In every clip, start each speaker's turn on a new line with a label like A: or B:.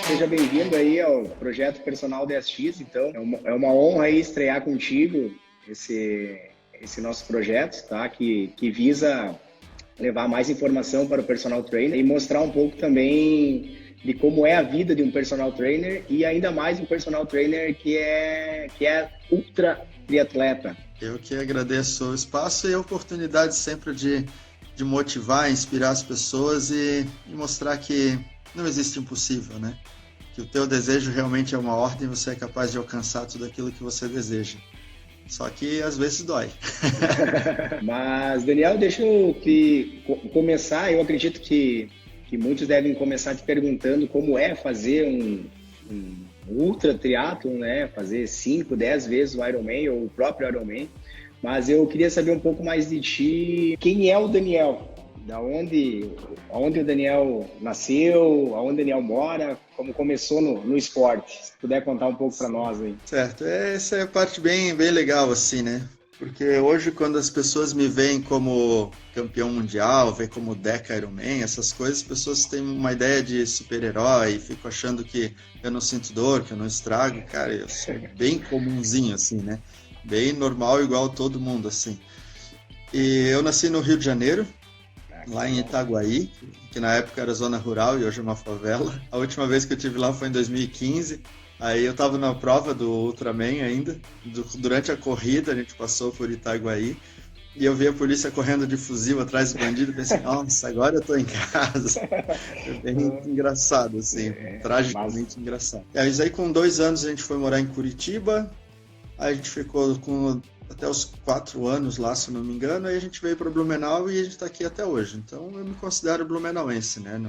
A: seja bem-vindo aí ao Projeto Personal 10X. Então, é uma honra aí estrear contigo esse nosso projeto, tá? Que visa levar mais informação para o personal trainer e mostrar um pouco também de como é a vida de um personal trainer e ainda mais um personal trainer que é ultra triatleta.
B: Eu que agradeço o espaço e a oportunidade sempre de motivar, inspirar as pessoas e mostrar que não existe impossível, né? Que o teu desejo realmente é uma ordem e você é capaz de alcançar tudo aquilo que você deseja. Só que às vezes dói.
A: Mas, Daniel, deixa eu começar. Eu acredito que muitos devem começar te perguntando como é fazer um ultra triatlon, né? Fazer 5, 10 vezes o Ironman ou o próprio Ironman. Mas eu queria saber um pouco mais de ti. Quem é o Daniel? Aonde o Daniel nasceu? Aonde o Daniel mora? Como começou no esporte? Se puder contar um pouco para nós aí.
B: Certo. Essa é a parte bem legal, assim, né? Porque hoje, quando as pessoas me veem como campeão mundial, veem como Deca Ironman, essas coisas, as pessoas têm uma ideia de super-herói e ficam achando que eu não sinto dor, que eu não estrago. Cara, eu sou bem comumzinho, assim, né? Bem normal, igual todo mundo, assim. E eu nasci no Rio de Janeiro, lá em Itaguaí, que na época era zona rural e hoje é uma favela. A última vez que eu estive lá foi em 2015. Aí eu estava na prova do Ultraman ainda. Durante a corrida a gente passou por Itaguaí e eu vi a polícia correndo de fuzil atrás do bandido e pensei, nossa, agora eu tô em casa. É bem engraçado, assim, tragicamente engraçado. Aí com 2 anos a gente foi morar em Curitiba. Aí a gente ficou até os 4 anos lá, se não me engano, aí a gente veio para Blumenau e a gente está aqui até hoje. Então eu me considero blumenauense, né?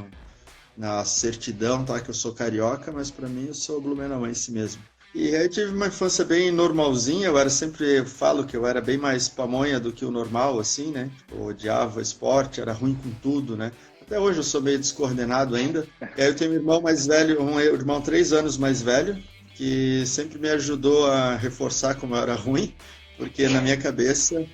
B: Na certidão, tá, que eu sou carioca, mas para mim eu sou blumenauense mesmo. E aí eu tive uma infância bem normalzinha, eu falo que eu era bem mais pamonha do que o normal, assim, né? Eu odiava esporte, era ruim com tudo, né? Até hoje eu sou meio descoordenado ainda. E aí eu tenho um irmão mais velho, um irmão 3 anos mais velho, que sempre me ajudou a reforçar como eu era ruim, porque na minha cabeça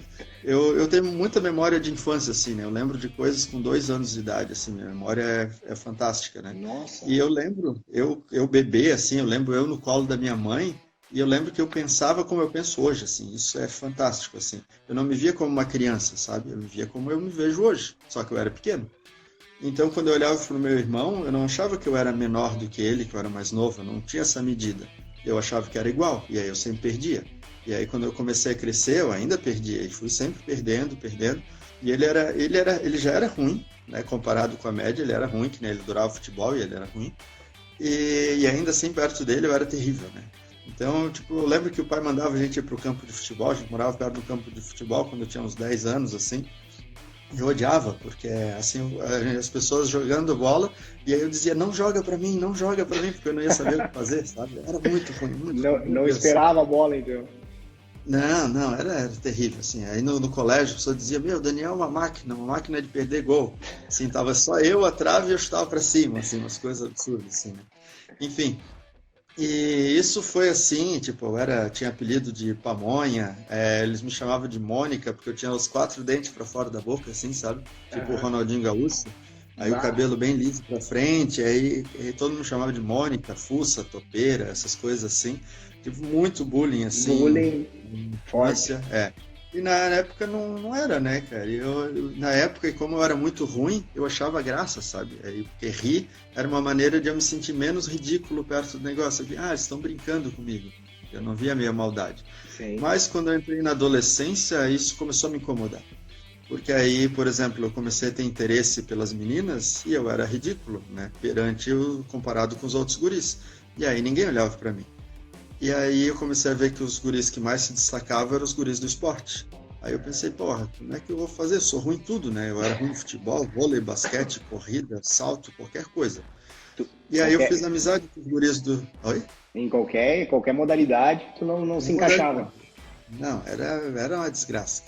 B: eu tenho muita memória de infância, assim, né? Eu lembro de coisas com 2 anos de idade, assim, minha memória é fantástica, né?
A: Nossa.
B: E eu lembro, eu bebê, assim, eu lembro eu no colo da minha mãe, e eu lembro que eu pensava como eu penso hoje, assim, isso é fantástico, assim. Eu não me via como uma criança, sabe? Eu me via como eu me vejo hoje, só que eu era pequeno. Então, quando eu olhava para o meu irmão, eu não achava que eu era menor do que ele, que eu era mais novo, eu não tinha essa medida. Eu achava que era igual, e aí eu sempre perdia. E aí, quando eu comecei a crescer, eu ainda perdia, e fui sempre perdendo. E ele já era ruim, né? Comparado com a média, ele era ruim, que né? Ele adorava futebol e ele era ruim. E ainda assim, perto dele, eu era terrível, né? Então, tipo, eu lembro que o pai mandava a gente ir para o campo de futebol, a gente morava perto do campo de futebol quando eu tinha uns 10 anos, assim. Eu odiava, porque assim, as pessoas jogando bola, e aí eu dizia, não joga pra mim, porque eu não ia saber o que fazer, sabe? Era muito ruim,
A: Não esperava a bola, então.
B: Não, era terrível, assim. Aí no colégio, a pessoa dizia, meu, Daniel é uma máquina de perder gol. Assim, tava só eu, a trave e eu chutava pra cima, assim, umas coisas absurdas, assim, né? Enfim, e isso foi assim, tipo, tinha apelido de pamonha, eles me chamavam de Mônica, porque eu tinha os 4 dentes pra fora da boca, assim, sabe? Tipo o Ronaldinho Gaúcho. Aí o cabelo bem liso pra frente, aí todo mundo chamava de Mônica, fuça, topeira, essas coisas assim. Tive muito bullying, assim.
A: Bullying forte.
B: E na época não era, né, cara? Na época, como eu era muito ruim, eu achava graça, sabe? Aí, porque rir era uma maneira de eu me sentir menos ridículo perto do negócio. Eles estão brincando comigo. Eu não via a minha maldade.
A: Sim.
B: Mas quando eu entrei na adolescência, isso começou a me incomodar. Porque aí, por exemplo, eu comecei a ter interesse pelas meninas e eu era ridículo, né? Comparado com os outros guris. E aí ninguém olhava pra mim. E aí eu comecei a ver que os guris que mais se destacavam eram os guris do esporte. Aí eu pensei, porra, como é que eu vou fazer? Eu sou ruim em tudo, né? Eu era ruim em futebol, vôlei, basquete, corrida, salto, qualquer coisa. E aí eu fiz amizade com os guris do... Oi?
A: Em qualquer modalidade, tu não se encaixava.
B: Não, era uma desgraça.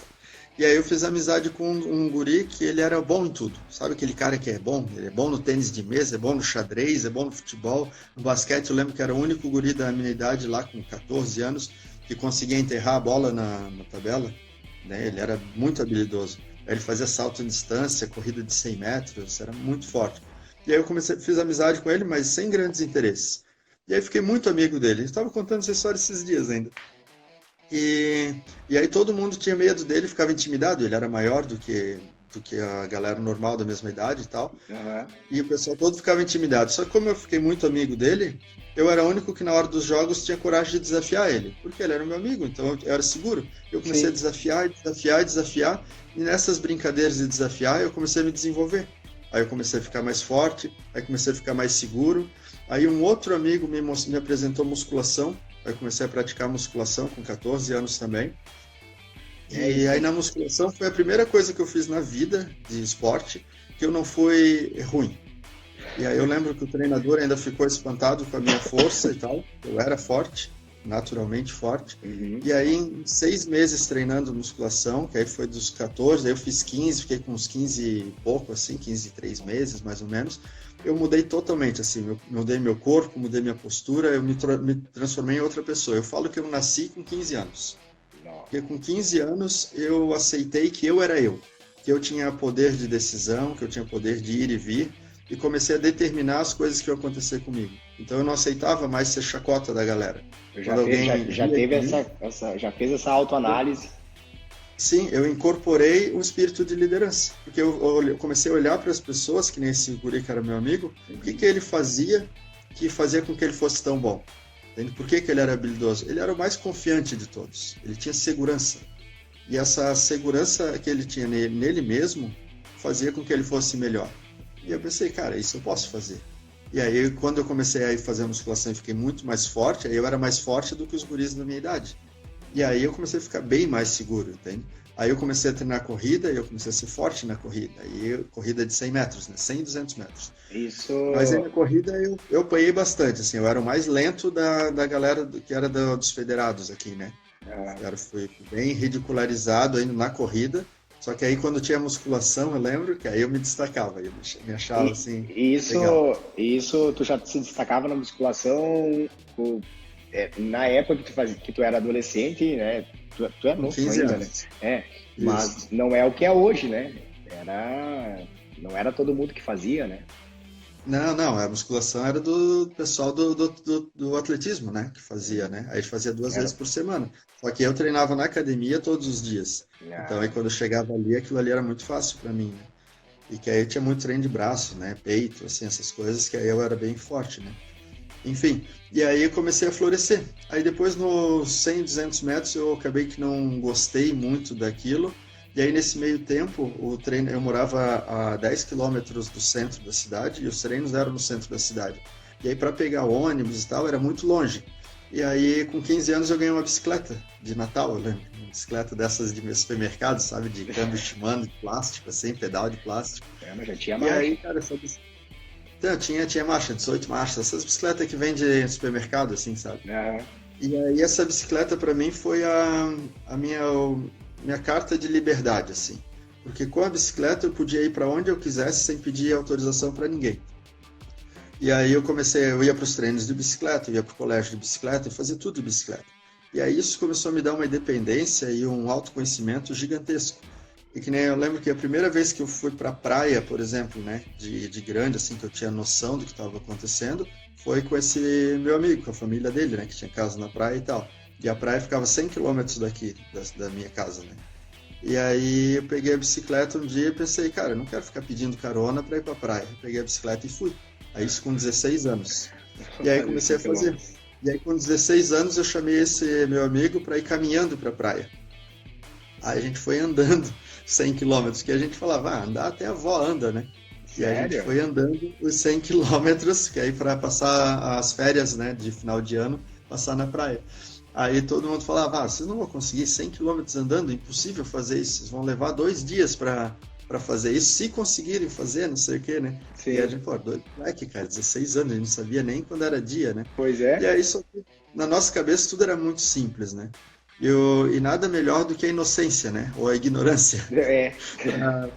B: E aí eu fiz amizade com um guri que ele era bom em tudo. Sabe aquele cara que é bom? Ele é bom no tênis de mesa, é bom no xadrez, é bom no futebol. No basquete eu lembro que era o único guri da minha idade lá, com 14 anos, que conseguia enterrar a bola na tabela. Né? Ele era muito habilidoso. Aí ele fazia salto em distância, corrida de 100 metros, era muito forte. E aí eu fiz amizade com ele, mas sem grandes interesses. E aí fiquei muito amigo dele. Eu estava contando essa história esses dias ainda. E aí todo mundo tinha medo dele, ficava intimidado. Ele era maior do que a galera normal da mesma idade e tal.
A: Aham.
B: E o pessoal todo ficava intimidado. Só que como eu fiquei muito amigo dele, eu era o único que na hora dos jogos tinha coragem de desafiar ele. Porque ele era meu amigo, então eu era seguro. Eu comecei a
A: Sim.
B: desafiar, desafiar, desafiar. E nessas brincadeiras de desafiar, eu comecei a me desenvolver. Aí eu comecei a ficar mais forte, aí comecei a ficar mais seguro. Aí um outro amigo me apresentou musculação. Aí eu comecei a praticar musculação com 14 anos também.
A: É
B: E
A: isso.
B: aí na musculação foi a primeira coisa que eu fiz na vida de esporte que eu não fui ruim. E aí eu lembro que o treinador ainda ficou espantado com a minha força e tal. Eu era forte, naturalmente forte.
A: Uhum.
B: E aí em 6 meses treinando musculação, que aí foi dos 14, aí eu fiz 15, fiquei com uns 15 e pouco, assim, 15 e 3 meses mais ou menos. Eu mudei totalmente, assim, mudei meu corpo, mudei minha postura, eu me transformei em outra pessoa. Eu falo que eu nasci com 15 anos.
A: Não.
B: Porque com 15 anos eu aceitei que eu era eu, que eu tinha poder de decisão, que eu tinha poder de ir e vir, e comecei a determinar as coisas que iam acontecer comigo. Então eu não aceitava mais ser chacota da galera.
A: Eu
B: Quando alguém
A: já
B: ria
A: teve
B: de mim,
A: já fez essa autoanálise.
B: sim, eu incorporei um espírito de liderança. Porque eu comecei a olhar para as pessoas, que nem esse guri que era meu amigo, o que ele fazia que fazia com que ele fosse tão bom. Entende? Por que ele era habilidoso? Ele era o mais confiante de todos. Ele tinha segurança. E essa segurança que ele tinha nele mesmo fazia com que ele fosse melhor. E eu pensei, cara, isso eu posso fazer. E aí, quando eu comecei a ir fazer a musculação e fiquei muito mais forte, aí eu era mais forte do que os guris da minha idade. E aí eu comecei a ficar bem mais seguro, entende? Aí eu comecei a treinar corrida e eu comecei a ser forte na corrida. Aí corrida de 100 metros, né? 100 e 200 metros.
A: Isso.
B: Mas aí na corrida eu apanhei bastante, assim. Eu era o mais lento da galera que era dos federados aqui, né? Eu fui bem ridicularizado ainda na corrida. Só que aí quando tinha musculação, eu lembro que aí eu me destacava. Eu me achava, assim, legal.
A: Isso, tu já se destacava na musculação na época que tu era adolescente, né? Tu é
B: Com
A: novo
B: 15
A: ainda, né?
B: anos.
A: É,
B: Isso.
A: mas não é o que é hoje, né? Não era todo mundo que fazia, né?
B: Não, a musculação era do pessoal do atletismo, né? Que fazia, né? Aí a gente fazia 2
A: Era,
B: vezes por semana. Só que eu treinava na academia todos os dias. Então aí
A: ah,
B: quando eu chegava ali, aquilo ali era muito fácil para mim, né? E que aí eu tinha muito treino de braço, né? Peito, assim, essas coisas, que aí eu era bem forte, né? Enfim, e aí eu comecei a florescer. Aí depois nos 100, 200 metros eu acabei que não gostei muito daquilo. E aí nesse meio tempo, eu morava a 10 quilômetros do centro da cidade e os treinos eram no centro da cidade. E aí para pegar ônibus e tal era muito longe. E aí com 15 anos eu ganhei uma bicicleta de Natal, eu lembro. Uma bicicleta dessas de supermercado, sabe? De câmbio Shimano, de plástico, assim, pedal de plástico.
A: mas já tinha
B: E
A: mais.
B: aí, cara, essa bicicleta... Então, tinha marcha, 18 marchas, essas bicicletas que vende em supermercado, assim, sabe?
A: Ah,
B: E aí essa bicicleta para mim foi a minha carta de liberdade, assim. Porque com a bicicleta eu podia ir para onde eu quisesse sem pedir autorização para ninguém. E aí eu ia para os treinos de bicicleta, eu ia para o colégio de bicicleta, eu fazia tudo de bicicleta. E aí isso começou a me dar uma independência e um autoconhecimento gigantesco. E que nem eu lembro que a primeira vez que eu fui para a praia, por exemplo, né, de grande, assim, que eu tinha noção do que estava acontecendo, foi com esse meu amigo, com a família dele, né, que tinha casa na praia e tal. E a praia ficava 100 quilômetros daqui, da minha casa, né. E aí eu peguei a bicicleta um dia e pensei, cara, eu não quero ficar pedindo carona para ir para a praia. Eu peguei a bicicleta e fui. Aí isso com 16 anos. E aí comecei a fazer. E aí com 16 anos eu chamei esse meu amigo para ir caminhando para a praia. Aí a gente foi andando 100 quilômetros, que a gente falava, andar até a avó anda, né? E aí a gente
A: sério?
B: foi andando os 100 quilômetros, que aí para passar as férias, né, de final de ano, passar na praia. Aí todo mundo falava, vocês não vão conseguir 100 quilômetros andando, impossível fazer isso, vocês vão levar 2 dias para fazer isso, se conseguirem fazer, não sei o que, né?
A: Sim.
B: E a gente, doido moleque, cara, 16 anos, a gente não sabia nem quando era dia, né?
A: Pois
B: E
A: é.
B: aí, na nossa cabeça, tudo era muito simples, né? E nada melhor do que a inocência, né? Ou a ignorância,
A: É.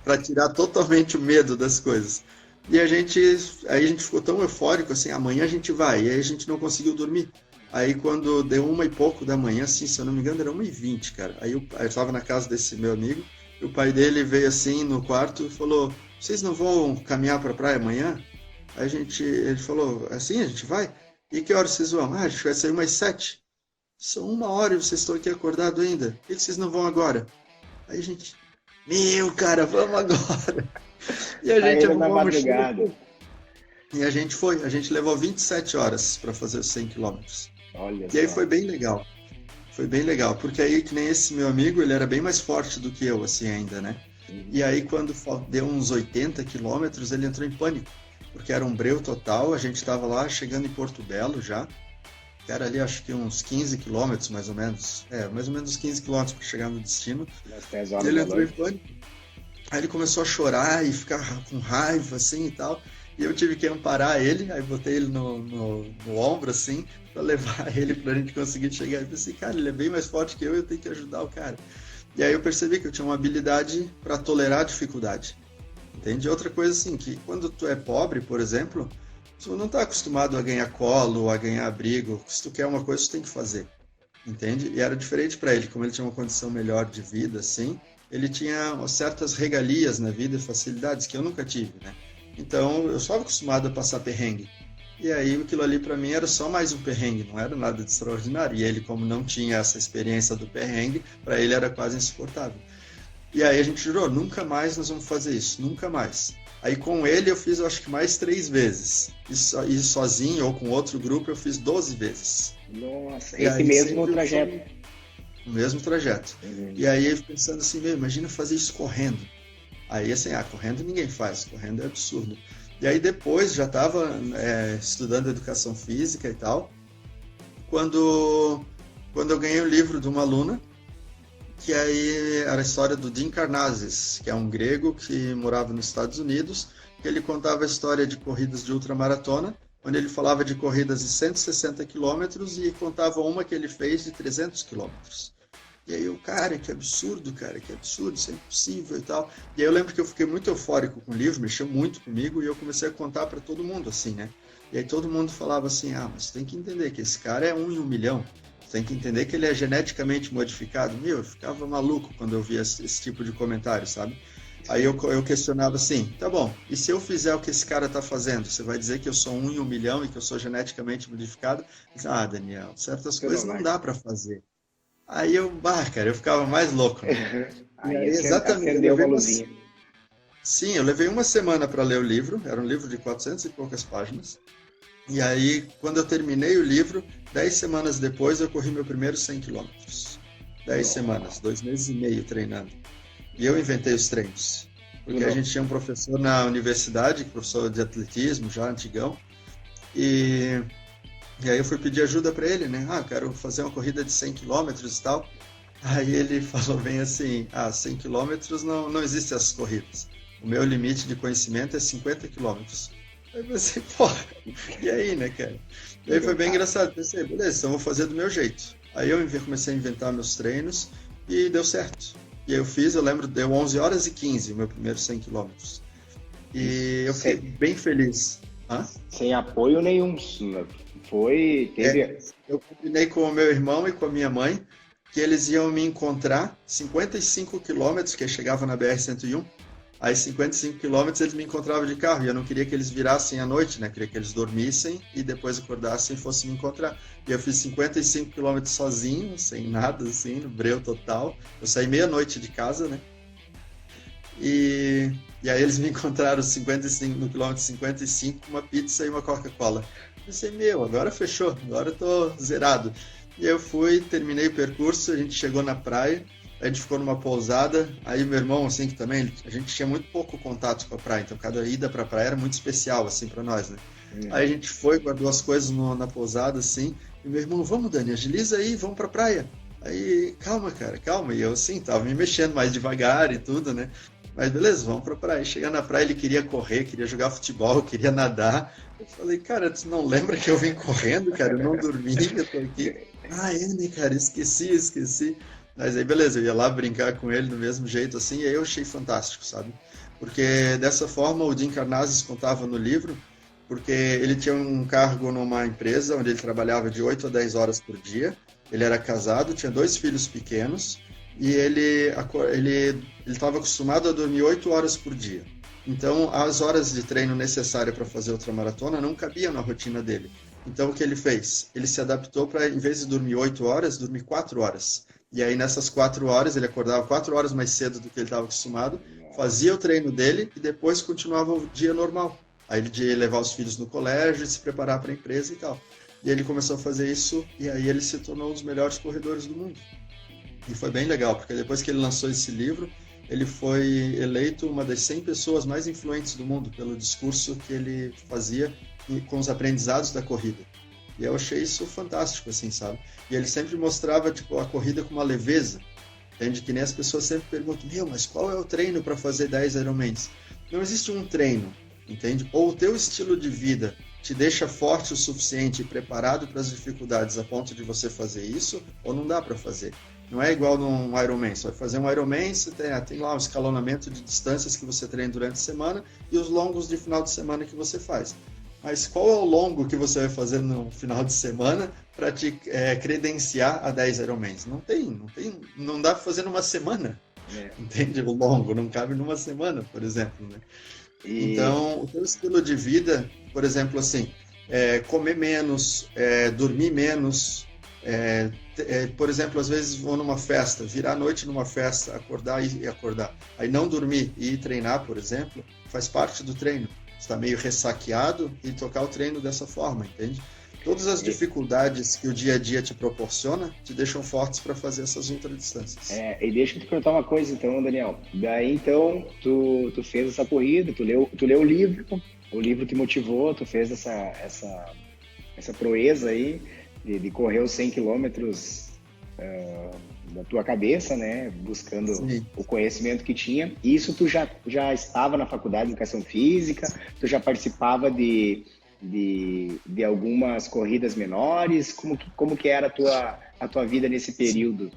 B: para tirar totalmente o medo das coisas. E aí a gente ficou tão eufórico, assim, amanhã a gente vai, e aí a gente não conseguiu dormir. Aí quando deu 1 e pouco da manhã, assim, se eu não me engano, era 1h20, cara. Aí eu estava na casa desse meu amigo, e o pai dele veio assim no quarto e falou, vocês não vão caminhar para a praia amanhã? Ele falou, assim, a gente vai? E que horas vocês vão? Ah, a gente vai sair umas 7. São 1 hora e vocês estão aqui acordados ainda. Por que vocês não vão agora? Aí a gente, cara, vamos agora. E a gente
A: Saíram na
B: arrumou a mochila.
A: madrugada.
B: E a gente foi. A gente levou 27 horas para fazer os 100 quilômetros.
A: Olha
B: E aí
A: só.
B: foi bem legal. Foi bem legal, porque aí que nem esse meu amigo, ele era bem mais forte do que eu, assim, ainda, né? E aí quando deu uns 80 quilômetros, ele entrou em pânico, porque era um breu total, a gente estava lá chegando em Porto Belo já, que era ali acho que uns 15 quilômetros mais ou menos, mais ou menos uns 15 quilômetros para chegar no destino.
A: Umas 10
B: E
A: horas
B: ele
A: da
B: entrou em
A: noite.
B: pânico. Aí ele começou a chorar e ficar com raiva, assim, e tal. E eu tive que amparar ele, aí botei ele no ombro, assim, para levar ele pra gente conseguir chegar. Eu pensei, cara, ele é bem mais forte que eu tenho que ajudar o cara. E aí eu percebi que eu tinha uma habilidade para tolerar a dificuldade. Entende? Outra coisa, assim, que quando tu é pobre, por exemplo, tu não tá acostumado a ganhar colo, a ganhar abrigo. Se tu quer uma coisa, tu tem que fazer. Entende? E era diferente para ele, como ele tinha uma condição melhor de vida, assim, ele tinha certas regalias na vida e facilidades que eu nunca tive, né? Então, eu só acostumado a passar perrengue. E aí, aquilo ali para mim era só mais um perrengue, não era nada de extraordinário. E ele, como não tinha essa experiência do perrengue, para ele era quase insuportável. E aí a gente jurou, nunca mais nós vamos fazer isso, nunca mais. Aí com ele eu fiz, eu acho que mais 3 vezes. E sozinho ou com outro grupo eu fiz 12 vezes.
A: Nossa,
B: E
A: esse
B: aí
A: mesmo
B: sempre
A: trajeto.
B: o mesmo trajeto.
A: Uhum.
B: E aí eu fico pensando assim, imagina fazer isso correndo. Aí assim, correndo ninguém faz, correndo é absurdo. E aí depois, já estava estudando educação física e tal, quando eu ganhei o livro de uma aluna, que aí era a história do Jim Karnazes, que é um grego que morava nos Estados Unidos, que ele contava a história de corridas de ultramaratona, onde ele falava de corridas de 160 quilômetros e contava uma que ele fez de 300 quilômetros. E aí cara, que absurdo, isso é impossível e tal. E aí eu lembro que eu fiquei muito eufórico com o livro, mexeu muito comigo e eu comecei a contar para todo mundo, assim, né? E aí todo mundo falava assim, mas você tem que entender que esse cara é 1 em 1 milhão. Você tem que entender que ele é geneticamente modificado. Eu ficava maluco quando eu via esse tipo de comentário, sabe? Aí eu questionava assim, tá bom, e se eu fizer o que esse cara tá fazendo? Você vai dizer que eu sou 1 em 1 milhão e que eu sou geneticamente modificado? Daniel, certas coisas não dá para fazer. Aí cara, eu ficava mais louco. Né?
A: Aí
B: Exatamente.
A: acendeu uma luzinha.
B: Sim, eu levei uma semana para ler o livro, era um livro de 400 e poucas páginas. E aí, quando eu terminei o livro, 10 semanas depois, eu corri meu primeiro 100 quilômetros. 10 semanas, 2 meses e meio treinando. E eu inventei os treinos. Porque a gente tinha um professor na universidade, professor de atletismo, já antigão, e aí eu fui pedir ajuda para ele, né? Quero fazer uma corrida de 100 quilômetros e tal. Aí ele falou bem assim, 100 quilômetros não existem essas corridas. O meu limite de conhecimento é 50 quilômetros. Aí eu pensei, e aí, né, cara? E aí foi bem engraçado. Pensei, beleza, então vou fazer do meu jeito. Aí eu comecei a inventar meus treinos e deu certo. E aí eu lembro, deu 11 horas e 15 o meu primeiro 100 quilômetros. E eu fiquei bem feliz.
A: Sem apoio nenhum.
B: Eu combinei com o meu irmão e com a minha mãe que eles iam me encontrar 55 quilômetros, que eu chegava na BR-101. Aí 55 quilômetros eles me encontravam de carro, e eu não queria que eles virassem à noite, né? Queria que eles dormissem e depois acordassem e fossem me encontrar. E eu fiz 55 quilômetros sozinho, sem nada, assim, no breu total. Eu saí meia-noite de casa, né? E aí eles me encontraram no quilômetro 55 com uma pizza e uma Coca-Cola. Eu pensei, agora fechou, agora eu tô zerado. E eu fui, terminei o percurso, a gente chegou na praia, a gente ficou numa pousada, aí meu irmão, assim, que também, a gente tinha muito pouco contato com a praia, então cada ida pra praia era muito especial, assim, pra nós, né? Aí a gente foi, guardou as coisas na pousada, assim, e meu irmão, vamos, Dani, agiliza aí, vamos pra praia. Aí, calma, cara, calma. E eu, assim, tava me mexendo mais devagar e tudo, né? Mas beleza, vamos pra praia. Chegar na praia, ele queria correr, queria jogar futebol, queria nadar. Eu falei, cara, tu não lembra que eu vim correndo, cara? Eu não dormi, eu tô aqui. Né, cara, esqueci. Mas aí, beleza, eu ia lá brincar com ele do mesmo jeito, assim, e aí eu achei fantástico, sabe? Porque dessa forma o Jim Karnazes contava no livro, porque ele tinha um cargo numa empresa onde ele trabalhava de 8 a 10 horas por dia, ele era casado, tinha 2 filhos pequenos, e ele estava acostumado a dormir 8 horas por dia. Então, as horas de treino necessárias para fazer ultramaratona não cabiam na rotina dele. Então, o que ele fez? Ele se adaptou para, em vez de dormir 8 horas, dormir 4 horas. E aí, nessas 4 horas, ele acordava 4 horas mais cedo do que ele estava acostumado, fazia o treino dele e depois continuava o dia normal. Aí ele ia levar os filhos no colégio, se preparar para a empresa e tal. E ele começou a fazer isso e aí ele se tornou um dos melhores corredores do mundo. E foi bem legal, porque depois que ele lançou esse livro, ele foi eleito uma das 100 pessoas mais influentes do mundo pelo discurso que ele fazia com os aprendizados da corrida. E eu achei isso fantástico, assim, sabe? E ele sempre mostrava, tipo, a corrida com uma leveza. Entende? Que nem as pessoas sempre perguntam, mas qual é o treino para fazer 10 Ironmans? Não existe um treino, entende? Ou o teu estilo de vida te deixa forte o suficiente e preparado para as dificuldades a ponto de você fazer isso, ou não dá para fazer. Não é igual num Ironman. Você vai fazer um Ironman, você tem lá um escalonamento de distâncias que você treina durante a semana e os longos de final de semana que você faz. Mas qual é o longo que você vai fazer no final de semana para te credenciar a 10 Ironmans? Não dá para fazer numa semana. Entende? O longo não cabe numa semana, por exemplo, né? Então, o teu estilo de vida, por exemplo, assim, comer menos, dormir menos, por exemplo, às vezes vou numa festa, virar a noite numa festa, acordar e acordar. Aí não dormir e ir treinar, por exemplo, faz parte do treino. Você está meio ressaqueado e tocar o treino dessa forma, entende? Todas as dificuldades que o dia a dia te proporciona te deixam fortes para fazer essas ultradistâncias.
A: E deixa eu te perguntar uma coisa então, Daniel. Daí então, tu fez essa corrida, tu leu o livro te motivou, tu fez essa proeza aí de correr os 100 quilômetros da tua cabeça, né? Buscando Sim. o conhecimento que tinha. Isso tu já estava na faculdade de Educação Física, tu já participava de algumas corridas menores? Como que era a tua vida nesse período?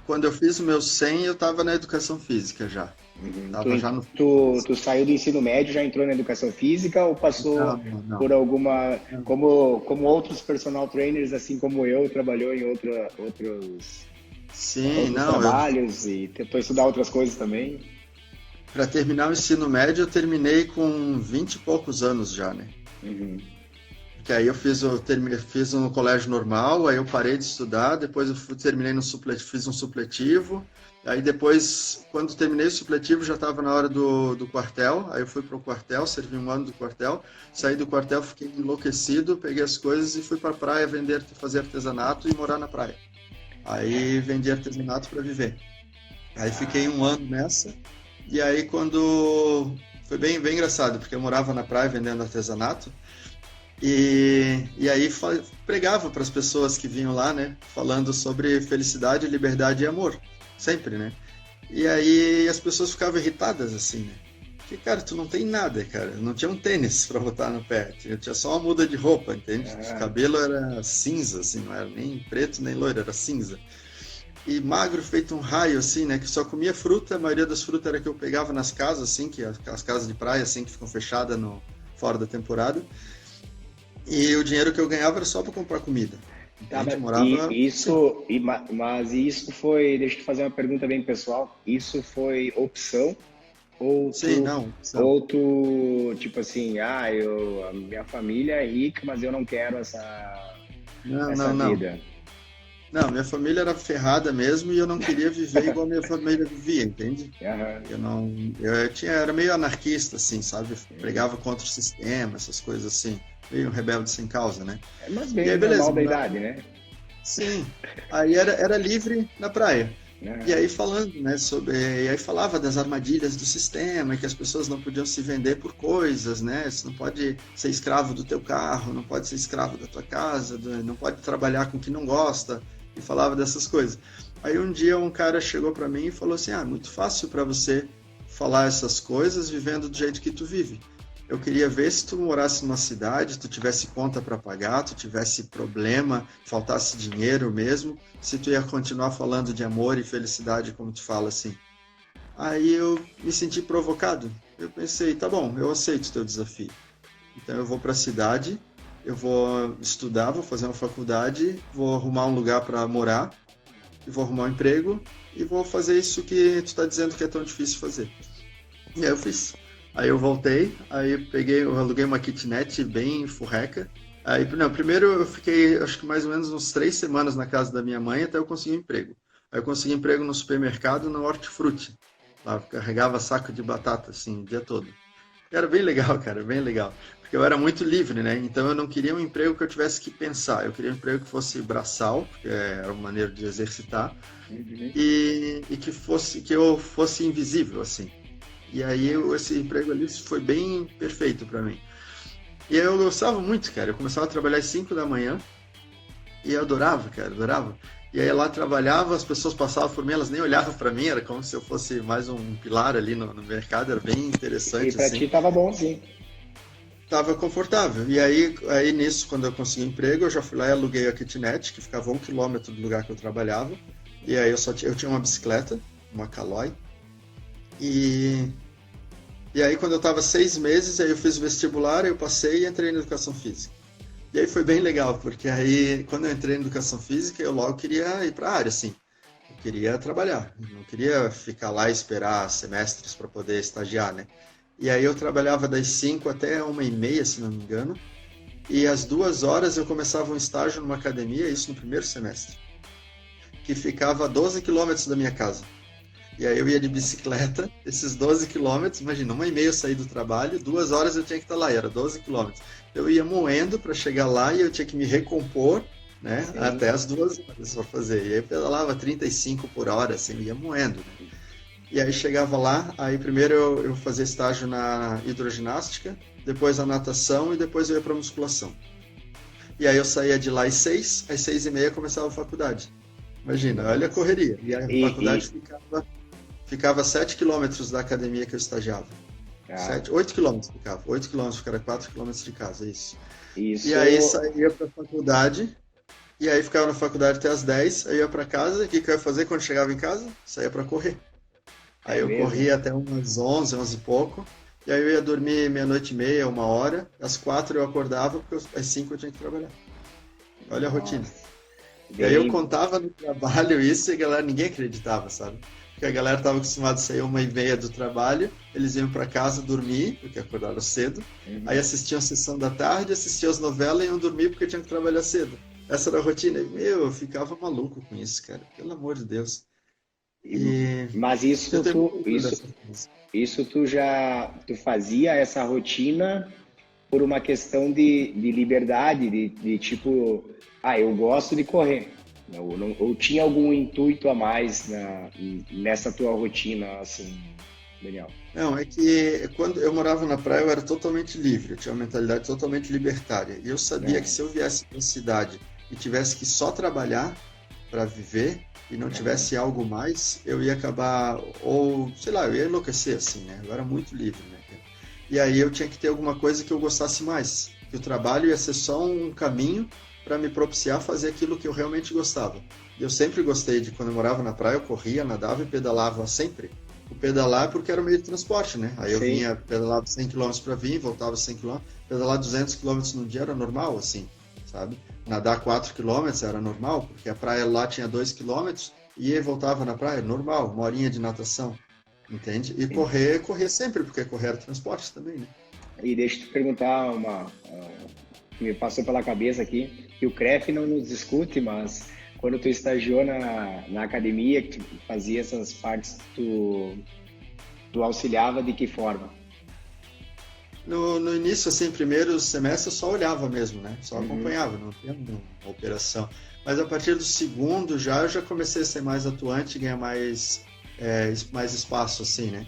B: Quando eu fiz o meu 100, eu estava na Educação Física já.
A: Tu saiu do ensino médio, já entrou na Educação Física ou passou não. por alguma... Como outros personal trainers, assim como eu, trabalhou em outros trabalhos e tentou estudar outras coisas também?
B: Para terminar o ensino médio, eu terminei com 20 e poucos anos já, né? Porque aí eu fiz no colégio normal, aí eu parei de estudar, depois eu terminei fiz um supletivo, aí depois, quando terminei o supletivo, já estava na hora do quartel, aí eu fui para o quartel, servi um ano do quartel, saí do quartel, fiquei enlouquecido, peguei as coisas e fui para a praia fazer artesanato e morar na praia. Aí vendi artesanato para viver. Aí fiquei um ano nessa, e aí quando... Foi bem engraçado, porque eu morava na praia vendendo artesanato, e aí pregava para as pessoas que vinham lá, né, falando sobre felicidade, liberdade e amor, sempre, né? E aí as pessoas ficavam irritadas, assim, né? Porque, cara, tu não tem nada, cara. Não tinha um tênis para botar no pé, tinha só uma muda de roupa, entende? O cabelo era cinza, assim, não era nem preto nem loiro, era cinza. E magro, feito um raio, assim, né? Que só comia fruta, a maioria das frutas era que eu pegava nas casas, assim, as casas de praia, assim, que ficam fechadas fora da temporada. E o dinheiro que eu ganhava era só para comprar comida.
A: Tá, mas isso foi... Deixa eu te fazer uma pergunta bem pessoal. Isso foi opção? Ou tu, tipo assim, a minha família é rica, mas eu não quero essa vida?
B: Não, minha família era ferrada mesmo e eu não queria viver igual a minha família vivia, entende? Era meio anarquista, assim, sabe? Eu pregava contra o sistema, essas coisas assim, meio rebelde sem causa, né?
A: Mas bem normal da idade, né?
B: Sim, aí era livre na praia. E aí falando, né, e aí falava das armadilhas do sistema, que as pessoas não podiam se vender por coisas, né? Você não pode ser escravo do teu carro, não pode ser escravo da tua casa, não pode trabalhar com o que não gosta, e falava dessas coisas. Aí um dia um cara chegou para mim e falou assim, muito fácil para você falar essas coisas vivendo do jeito que tu vive. Eu queria ver se tu morasse numa cidade, tu tivesse conta para pagar, tu tivesse problema, faltasse dinheiro mesmo, se tu ia continuar falando de amor e felicidade como tu fala assim. Aí eu me senti provocado. Eu pensei, tá bom, eu aceito o teu desafio. Então eu vou para a cidade, eu vou estudar, vou fazer uma faculdade, vou arrumar um lugar para morar, e vou arrumar um emprego e vou fazer isso que tu está dizendo que é tão difícil fazer. E aí eu fiz. Aí eu voltei, aí eu aluguei uma kitnet bem furreca. Aí, não, primeiro eu fiquei, acho que mais ou menos uns 3 semanas na casa da minha mãe até eu conseguir um emprego. Aí eu consegui emprego no supermercado, no Hortifruti. Lá eu carregava saco de batata, assim, o dia todo. E era bem legal, cara, bem legal. Porque eu era muito livre, né? Então eu não queria um emprego que eu tivesse que pensar. Eu queria um emprego que fosse braçal, porque era uma maneira de exercitar,
A: Uhum.
B: e que eu fosse invisível, assim. E aí esse emprego ali foi bem perfeito para mim. E aí eu gostava muito, cara. Eu começava a trabalhar às 5 da manhã e eu adorava, cara, adorava. E aí lá trabalhava, as pessoas passavam por mim, elas nem olhavam para mim, era como se eu fosse mais um pilar ali no mercado, era bem
A: E
B: interessante,
A: pra
B: assim.
A: ti tava bom, sim.
B: Tava confortável. E aí nisso, quando eu consegui emprego, eu já fui lá e aluguei a kitnet, que ficava a 1 quilômetro do lugar que eu trabalhava. E aí eu tinha uma bicicleta, uma Caloi. E, e aí quando eu tava 6 meses, aí eu fiz o vestibular, eu passei e entrei na educação física. E aí foi bem legal, porque aí quando eu entrei na educação física, eu logo queria ir para a área, assim. Eu queria trabalhar, não queria ficar lá e esperar semestres para poder estagiar, né? E aí eu trabalhava das 5 até 1h30, se não me engano. E às 2 horas eu começava um estágio numa academia, isso no primeiro semestre, que ficava a 12 quilômetros da minha casa. E aí eu ia de bicicleta, esses 12 quilômetros, imagina, 1h30 eu saí do trabalho, 2 horas eu tinha que estar lá, e era 12 quilômetros. Eu ia moendo para chegar lá e eu tinha que me recompor, né,
A: Sim.
B: até as 2 horas para fazer. E aí eu pedalava 35 por hora, assim, eu ia moendo, né? E aí chegava lá, aí primeiro eu fazia estágio na hidroginástica, depois a natação e depois eu ia para musculação. E aí eu saía de lá às 6h30 começava a faculdade. Imagina, olha a correria. E a faculdade
A: E,
B: ficava a 7 quilômetros da academia que eu estagiava.
A: ah,
B: 8 quilômetros ficava. 8 quilômetros, ficava 4 quilômetros de casa, isso. E aí
A: isso,
B: saía para a faculdade, e aí ficava na faculdade até as 10, aí ia para casa, o que eu ia fazer quando chegava em casa? Saía para correr. Aí
A: é
B: eu
A: mesmo?
B: corria até umas 11, 11 e pouco, e aí eu ia dormir meia-noite e meia, 1 hora, às 4 eu acordava, porque às 5 eu tinha que trabalhar. Olha a rotina.
A: Nossa,
B: E aí eu
A: bem,
B: contava no trabalho isso e a galera, ninguém acreditava, sabe? Porque a galera estava acostumada a sair 1h30 do trabalho, eles iam para casa dormir, porque acordaram cedo, aí
A: uhum.
B: assistiam a sessão da tarde, assistiam as novelas e iam dormir porque tinham que trabalhar cedo. Essa era a rotina. E, meu, eu ficava maluco com isso, cara. Pelo amor de Deus. E
A: Mas
B: eu
A: isso
B: tenho muito
A: tu,
B: orgulho
A: isso,
B: dessa coisa.
A: isso tu fazia essa rotina por uma questão de liberdade, de tipo, eu gosto de correr. Ou tinha algum intuito a mais nessa tua rotina, assim, Daniel?
B: Não, é que quando eu morava na praia eu era totalmente livre, eu tinha uma mentalidade totalmente libertária. E eu sabia que
A: Aham,
B: se eu viesse para a cidade e tivesse que só trabalhar para viver e não
A: aham,
B: tivesse algo mais, eu ia acabar, ou sei lá, eu ia enlouquecer assim, né? Eu era muito livre, né? E aí eu tinha que ter alguma coisa que eu gostasse mais. Que o trabalho ia ser só um caminho para me propiciar fazer aquilo que eu realmente gostava. E eu sempre gostei de, quando eu morava na praia, eu corria, nadava e pedalava sempre. O pedalar porque era o meio de transporte, né? Aí eu
A: sim.
B: vinha, pedalava 100 quilômetros para vir, voltava 100 quilômetros. Pedalar 200 quilômetros no dia era normal, assim, sabe? Nadar 4 quilômetros era normal, porque a praia lá tinha 2 quilômetros e ia e voltava na praia, normal, 1 horinha de natação. Entende? E correr sempre, porque correr era transporte também, né?
A: E deixa eu te perguntar que me passou pela cabeça aqui, que o CREF não nos discute, mas quando tu estagiou na academia, que tu fazia essas partes, tu auxiliava de que forma?
B: No início, assim, primeiro semestre, eu só olhava mesmo, né? Só
A: Uhum.
B: acompanhava, não tinha uma operação. Mas a partir do segundo já, eu já comecei a ser mais atuante e ganhar mais espaço, assim, né?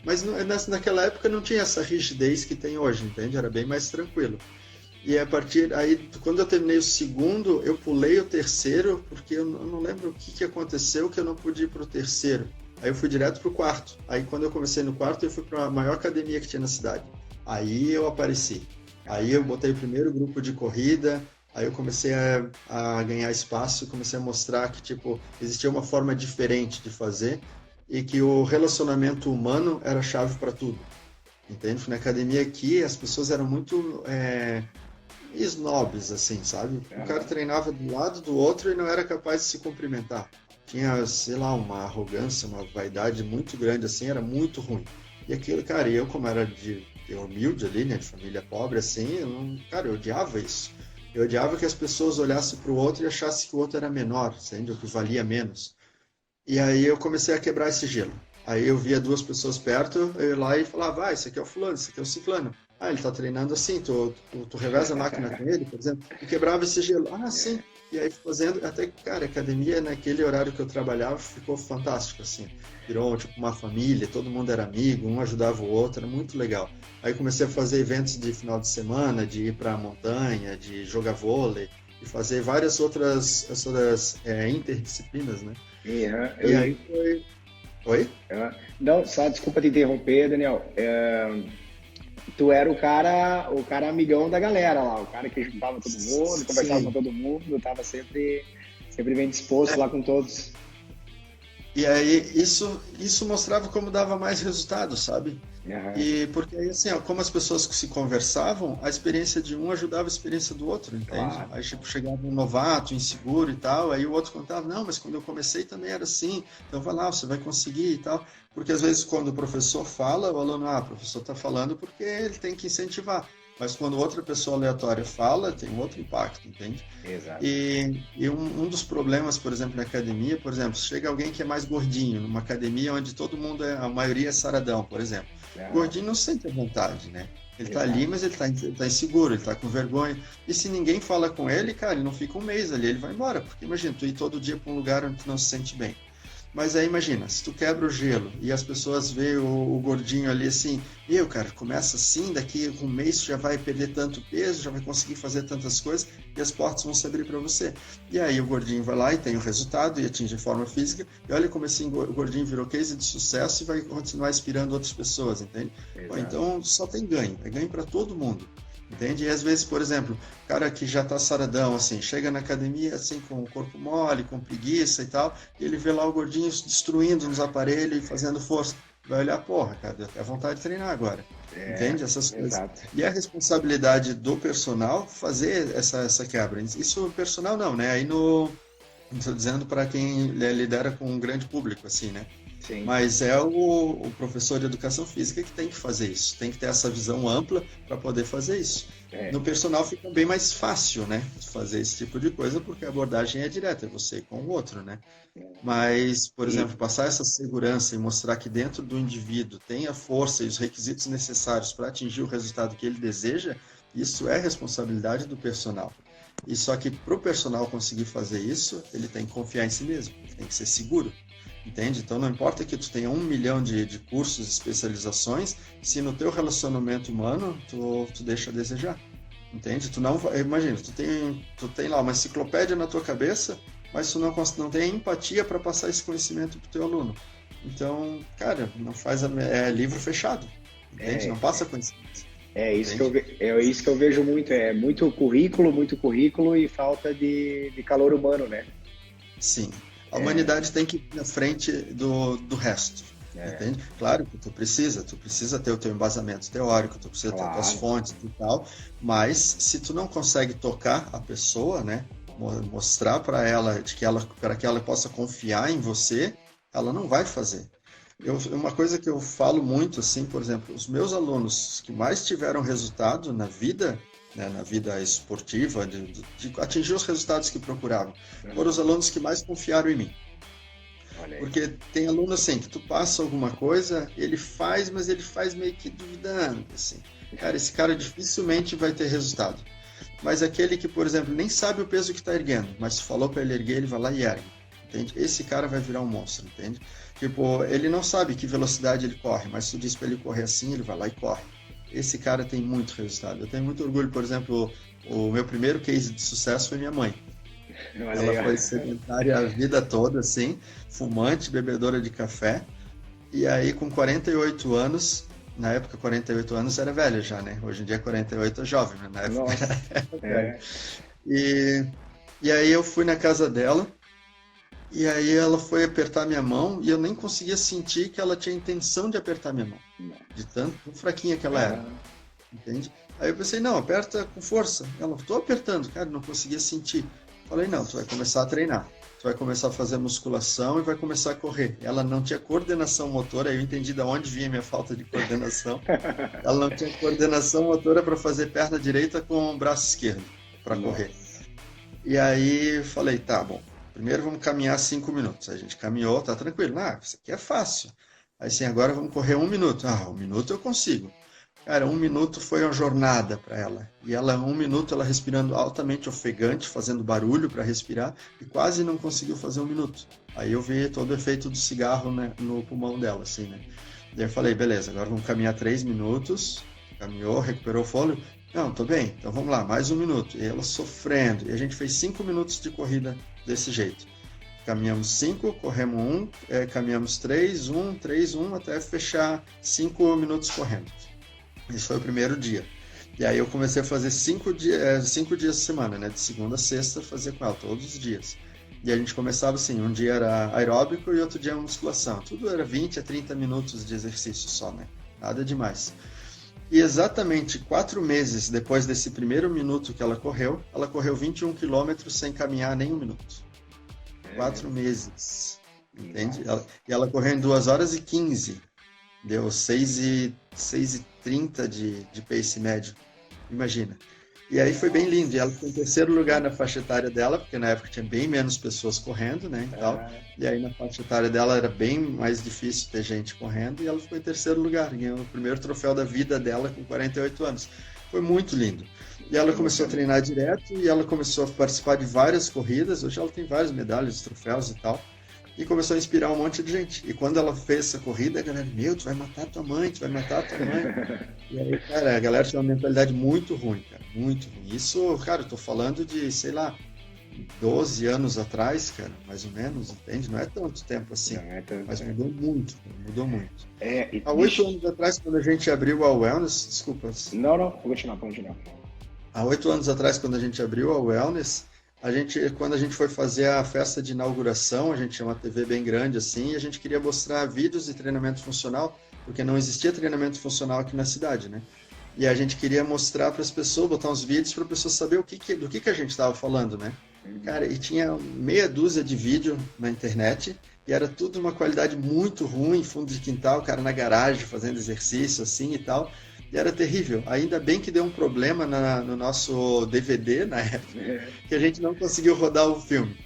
B: Mas naquela época não tinha essa rigidez que tem hoje, entende? Era bem mais tranquilo. E a partir aí, quando eu terminei o segundo, eu pulei o terceiro, porque eu não lembro o que aconteceu que eu não pude ir para o terceiro. Aí eu fui direto para o quarto. Aí quando eu comecei no quarto, eu fui para a maior academia que tinha na cidade. Aí eu apareci. Aí eu botei o primeiro grupo de corrida, aí eu comecei a ganhar espaço, comecei a mostrar que tipo existia uma forma diferente de fazer e que o relacionamento humano era a chave para tudo. Entende? Na academia aqui, as pessoas eram muito snobs, assim, sabe? O cara
A: Aham.
B: treinava do lado do outro e não era capaz de se cumprimentar. Tinha, sei lá, uma arrogância, uma vaidade muito grande, assim, era muito ruim. E aquilo, cara, eu como era de humilde ali, né, de família pobre, assim, cara, eu odiava isso. Eu odiava que as pessoas olhassem para o outro e achassem que o outro era menor, entende? Ou que valia menos. E aí eu comecei a quebrar esse gelo. Aí eu via duas pessoas perto, eu ia lá e falava, esse aqui é o fulano, esse aqui é o ciclano. Ah, ele tá treinando assim, tu reveza a máquina com ele, por exemplo. E quebrava esse gelo. Ah, sim. E aí fazendo, até que, cara, a academia naquele horário que eu trabalhava ficou fantástico, assim. Virou tipo uma família, todo mundo era amigo, um ajudava o outro, era muito legal. Aí comecei a fazer eventos de final de semana, de ir pra montanha, de jogar vôlei, e fazer várias outras interdisciplinas, né? E aí foi. Oi?
A: Não, só desculpa te interromper, Daniel. Tu era o cara amigão da galera lá, o cara que juntava todo mundo, conversava com todo mundo, tava sempre bem disposto lá com todos.
B: E aí isso mostrava como dava mais resultado, sabe? E porque aí assim, ó, como as pessoas se conversavam, a experiência de um ajudava a experiência do outro, entende?
A: Claro.
B: Aí tipo chegava um novato, inseguro e tal, aí o outro contava, não, mas quando eu comecei também era assim, então vai lá, você vai conseguir e tal. Porque às vezes quando o professor fala, o aluno, o professor está falando porque ele tem que incentivar. Mas quando outra pessoa aleatória fala, tem um outro impacto, entende?
A: Exato.
B: E um dos problemas, por exemplo, na academia, por exemplo, chega alguém que é mais gordinho, numa academia onde todo mundo, a maioria é saradão, por exemplo. O gordinho não sente a vontade, né? Ele tá ali, mas ele tá inseguro, ele tá com vergonha. E se ninguém fala com ele, cara, ele não fica um mês ali, ele vai embora. Porque imagina, tu ir todo dia para um lugar onde tu não se sente bem. Mas aí imagina, se tu quebra o gelo e as pessoas veem o gordinho ali assim, cara, começa assim, daqui um mês tu já vai perder tanto peso, já vai conseguir fazer tantas coisas e as portas vão se abrir para você. E aí o gordinho vai lá e tem o resultado e atinge a forma física e olha como esse gordinho virou case de sucesso e vai continuar inspirando outras pessoas, entende? Bom, então só tem ganho, é ganho para todo mundo. Entende? E às vezes, por exemplo, o cara que já tá saradão, assim, chega na academia, assim, com o corpo mole, com preguiça e tal, e ele vê lá o gordinho destruindo nos aparelhos e fazendo força. Vai olhar, porra, cara, é vontade de treinar agora. Entende? Essas coisas.
A: Exato.
B: E a responsabilidade do personal fazer essa quebra. Isso, personal não, né? Aí estou dizendo para quem lidera com um grande público, assim, né?
A: Sim.
B: Mas é o professor de educação física que tem que fazer isso, tem que ter essa visão ampla para poder fazer isso. No personal fica bem mais fácil, né, fazer esse tipo de coisa, porque a abordagem é direta, é você com o outro, né? Mas, por exemplo, passar essa segurança e mostrar que dentro do indivíduo tem a força e os requisitos necessários para atingir o resultado que ele deseja, isso é responsabilidade do personal. E só que para o personal conseguir fazer isso, ele tem que confiar em si mesmo, ele tem que ser seguro. Entende? Então não importa que tu tenha 1 milhão de cursos, especializações, se no teu relacionamento humano tu deixa a desejar. Entende? Tu não, imagina, tu tem lá uma enciclopédia na tua cabeça, mas tu não tem empatia para passar esse conhecimento pro teu aluno. Então, cara, não faz livro fechado. Entende? Não passa conhecimento.
A: É isso que eu vejo muito, é muito currículo e falta de calor humano, né?
B: Sim. A humanidade tem que ir na frente do resto, entende? Claro que tu precisa ter o teu embasamento teórico, tu precisa ter as tuas fontes e tal, mas se tu não consegue tocar a pessoa, né, mostrar para ela, para que ela possa confiar em você, ela não vai fazer. Uma coisa que eu falo muito, assim, por exemplo, os meus alunos que mais tiveram resultado na vida, né, na vida esportiva, de atingir os resultados que procuravam, foram os alunos que mais confiaram em mim. Porque tem aluno assim, que tu passa alguma coisa, ele faz, mas ele faz meio que duvidando, assim. Cara, esse cara dificilmente vai ter resultado. Mas aquele que, por exemplo, nem sabe o peso que está erguendo, mas se falou para ele erguer, ele vai lá e ergue. Entende? Esse cara vai virar um monstro, entende? Tipo, ele não sabe que velocidade ele corre, mas se tu diz para ele correr assim, ele vai lá e corre. Esse cara tem muito resultado. Eu tenho muito orgulho, por exemplo, o meu primeiro case de sucesso foi minha mãe. Ela foi sedentária a vida toda, assim, fumante, bebedora de café. E aí, com 48 anos, na época 48 anos era velha já, né? Hoje em dia 48 é jovem, né? Na época era E aí eu fui na casa dela, e aí ela foi apertar minha mão, e eu nem conseguia sentir que ela tinha intenção de apertar minha mão. De tão fraquinha que ela era, entende? Aí eu pensei, não, aperta com força. Ela, tô apertando, cara, não conseguia sentir. Falei, não, tu vai começar a treinar. Tu vai começar a fazer musculação e vai começar a correr. Ela não tinha coordenação motora, aí eu entendi de onde vinha minha falta de coordenação. Ela não tinha coordenação motora para fazer perna direita com o braço esquerdo, para correr. E aí falei, tá bom, primeiro vamos caminhar 5 minutos. A gente caminhou, tá tranquilo. Ah, isso aqui é fácil. Aí sim, agora vamos correr 1 minuto. Ah, 1 minuto eu consigo. Cara, 1 minuto foi uma jornada para ela. E ela, 1 minuto, ela respirando altamente ofegante, fazendo barulho para respirar, e quase não conseguiu fazer 1 minuto. Aí eu vi todo o efeito do cigarro, né, no pulmão dela, assim, né? E aí eu falei, beleza, agora vamos caminhar 3 minutos. Caminhou, recuperou o fôlego. Não, tô bem, então vamos lá, mais 1 minuto. E ela sofrendo. E a gente fez 5 minutos de corrida desse jeito. Caminhamos 5, corremos 1, caminhamos 3, 1, 3, 1, até fechar 5 minutos correndo. Esse foi o primeiro dia. E aí eu comecei a fazer 5 dias a semana, né? De segunda a sexta, fazer com ela todos os dias. E a gente começava assim, um dia era aeróbico e outro dia musculação. Tudo era 20 a 30 minutos de exercício só, né? Nada demais. E exatamente 4 meses depois desse primeiro minuto que ela correu 21 quilômetros sem caminhar nem 1 minuto. 4 meses, entende? E ela correu em 2 horas e 15. Deu 6,30 de pace médio, imagina. E aí foi bem lindo, e ela ficou em terceiro lugar na faixa etária dela, porque na época tinha bem menos pessoas correndo, né, e tal. E aí na faixa etária dela era bem mais difícil ter gente correndo, e ela ficou em terceiro lugar, ganhou o primeiro troféu da vida dela com 48 anos. Foi muito lindo. E ela começou a treinar direto, e ela começou a participar de várias corridas, hoje ela tem várias medalhas, troféus e tal. E começou a inspirar um monte de gente. E quando ela fez essa corrida, a galera, tu vai matar tua mãe, tu vai matar tua mãe. E aí, cara, a galera tinha uma mentalidade muito ruim, cara, muito ruim. Isso, cara, eu tô falando de, sei lá, 12 anos atrás, cara, mais ou menos, entende? Não é tanto tempo assim, mas mudou muito, mudou muito. Há 8 anos atrás, quando a gente abriu a Wellness, desculpa.
A: Não, continuar.
B: Há 8 anos atrás, quando a gente abriu a Wellness, quando a gente foi fazer a festa de inauguração, a gente tinha uma TV bem grande assim, e a gente queria mostrar vídeos de treinamento funcional, porque não existia treinamento funcional aqui na cidade, né? E a gente queria mostrar para as pessoas, botar uns vídeos para as pessoas saberem do que a gente estava falando, né? Cara, e tinha meia dúzia de vídeo na internet, e era tudo uma qualidade muito ruim, fundo de quintal, o cara na garagem fazendo exercício assim e tal. E era terrível. Ainda bem que deu um problema no nosso DVD, na época, que a gente não conseguiu rodar o filme.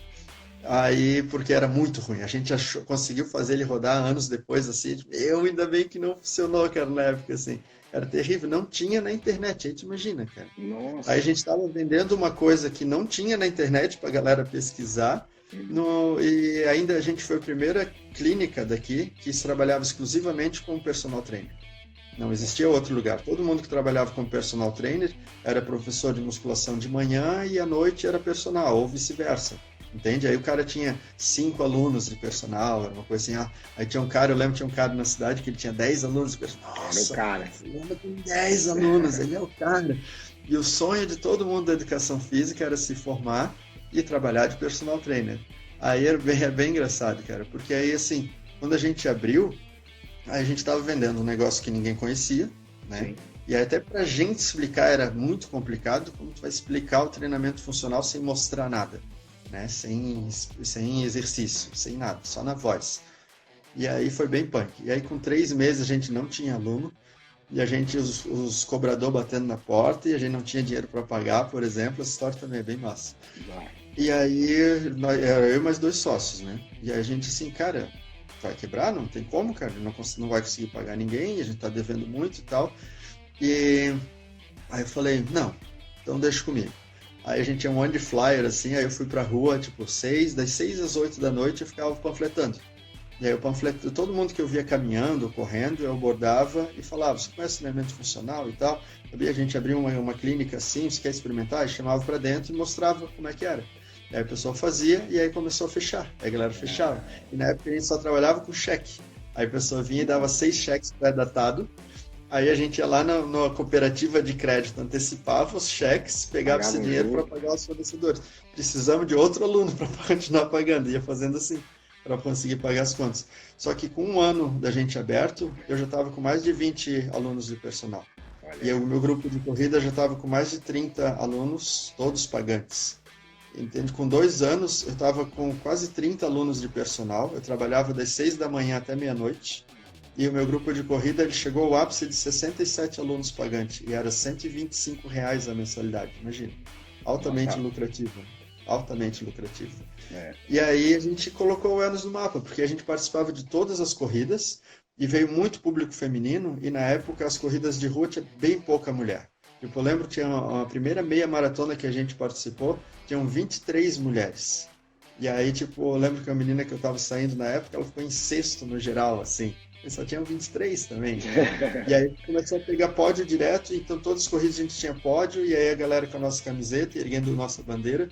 B: Aí, porque era muito ruim. A gente conseguiu fazer ele rodar anos depois, assim. Ainda bem que não funcionou, cara, na época, assim. Era terrível. Não tinha na internet, a gente imagina, cara.
A: Nossa.
B: Aí a gente estava vendendo uma coisa que não tinha na internet para a galera pesquisar. E ainda a gente foi a primeira clínica daqui que trabalhava exclusivamente com personal trainer. Não existia outro lugar. Todo mundo que trabalhava como personal trainer era professor de musculação de manhã e à noite era personal, ou vice-versa. Entende? Aí o cara tinha 5 alunos de personal, era uma coisa assim. Aí tinha um cara, eu lembro que tinha um cara na cidade que ele tinha 10 alunos de personal. Nossa,
A: cara.
B: Fulano tem 10 alunos, ele é o cara. E o sonho de todo mundo da educação física era se formar e trabalhar de personal trainer. Aí é bem engraçado, cara, porque aí assim, quando a gente abriu, a gente estava vendendo um negócio que ninguém conhecia, né? Sim. E aí até pra gente explicar era muito complicado, como tu vai explicar o treinamento funcional sem mostrar nada, né? Sem exercício, sem nada, só na voz. E aí foi bem punk. E aí com 3 meses a gente não tinha aluno, e a gente, os cobradores batendo na porta, e a gente não tinha dinheiro para pagar, por exemplo. Essa história também é bem massa. E aí, era eu e mais 2 sócios, né? E aí a gente assim, cara, vai quebrar? Não tem como, cara. Não vai conseguir pagar ninguém, a gente tá devendo muito e tal. E aí eu falei, não, então deixa comigo. Aí a gente tinha um monte de flyer, assim, aí eu fui pra rua, tipo, das 6 às 8 da noite eu ficava panfletando. E aí eu panfleto, todo mundo que eu via caminhando, correndo, eu abordava e falava, você conhece treinamento funcional e tal? A gente abriu uma clínica assim, você quer experimentar? E chamava pra dentro e mostrava como é que era. E aí o pessoal fazia e aí começou a fechar. Aí a galera fechava. E na época a gente só trabalhava com cheque. Aí a pessoa vinha e dava 6 cheques pré-datado. Aí a gente ia lá na cooperativa de crédito, antecipava os cheques, pegava esse dinheiro para pagar os fornecedores. Precisamos de outro aluno para continuar pagando. Ia fazendo assim, para conseguir pagar as contas. Só que com 1 ano da gente aberto, eu já estava com mais de 20 alunos de personal. E o meu grupo de corrida já estava com mais de 30 alunos, todos pagantes. entende? Com 2 anos, eu estava com quase 30 alunos de personal, eu trabalhava das 6 da manhã até meia-noite, e o meu grupo de corrida ele chegou ao ápice de 67 alunos pagantes, e era R$ 125 a mensalidade, imagina. Altamente lucrativo, altamente lucrativo. E aí a gente colocou o Enos no mapa, porque a gente participava de todas as corridas, e veio muito público feminino, e na época as corridas de rua tinha bem pouca mulher. Tipo, eu lembro que tinha uma primeira meia maratona que a gente participou, tinham 23 mulheres. E aí, tipo, eu lembro que a menina que eu tava saindo na época, ela ficou em sexto no geral, assim. E só tinham 23 também. E aí começou a pegar pódio direto, então todas as corridas a gente tinha pódio, e aí a galera com a nossa camiseta, erguendo nossa bandeira.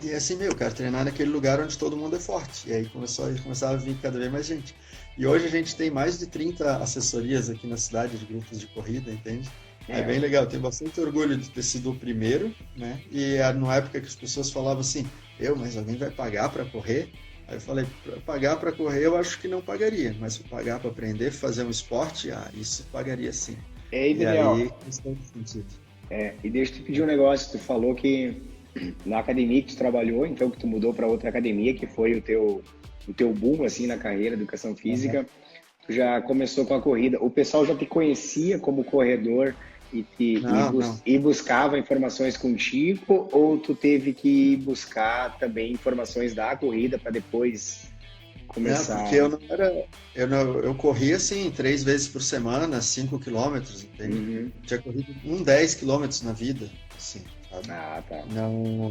B: E assim, meu, eu quero treinar naquele lugar onde todo mundo é forte. E aí começava a vir cada vez mais gente. E hoje a gente tem mais de 30 assessorias aqui na cidade de grupos de corrida, entende? É bem legal, tenho bastante orgulho de ter sido o primeiro, né? E na época que as pessoas falavam assim, mas alguém vai pagar para correr? Aí eu falei, pagar para correr eu acho que não pagaria, mas pagar para aprender, fazer um esporte, isso pagaria sim.
A: E Daniel,
B: aí, isso tem sentido.
A: E deixa eu te pedir um negócio, tu falou que na academia que tu trabalhou, então que tu mudou para outra academia, que foi o teu boom, assim, na carreira de educação física, tu já começou com a corrida, o pessoal já te conhecia como corredor e buscava informações contigo, ou tu teve que buscar também informações da corrida para depois começar?
B: Não, porque eu corria assim 3 vezes por semana, 5 quilômetros, entende? Tinha corrido 10 quilômetros na vida, assim, sabe?
A: Tá.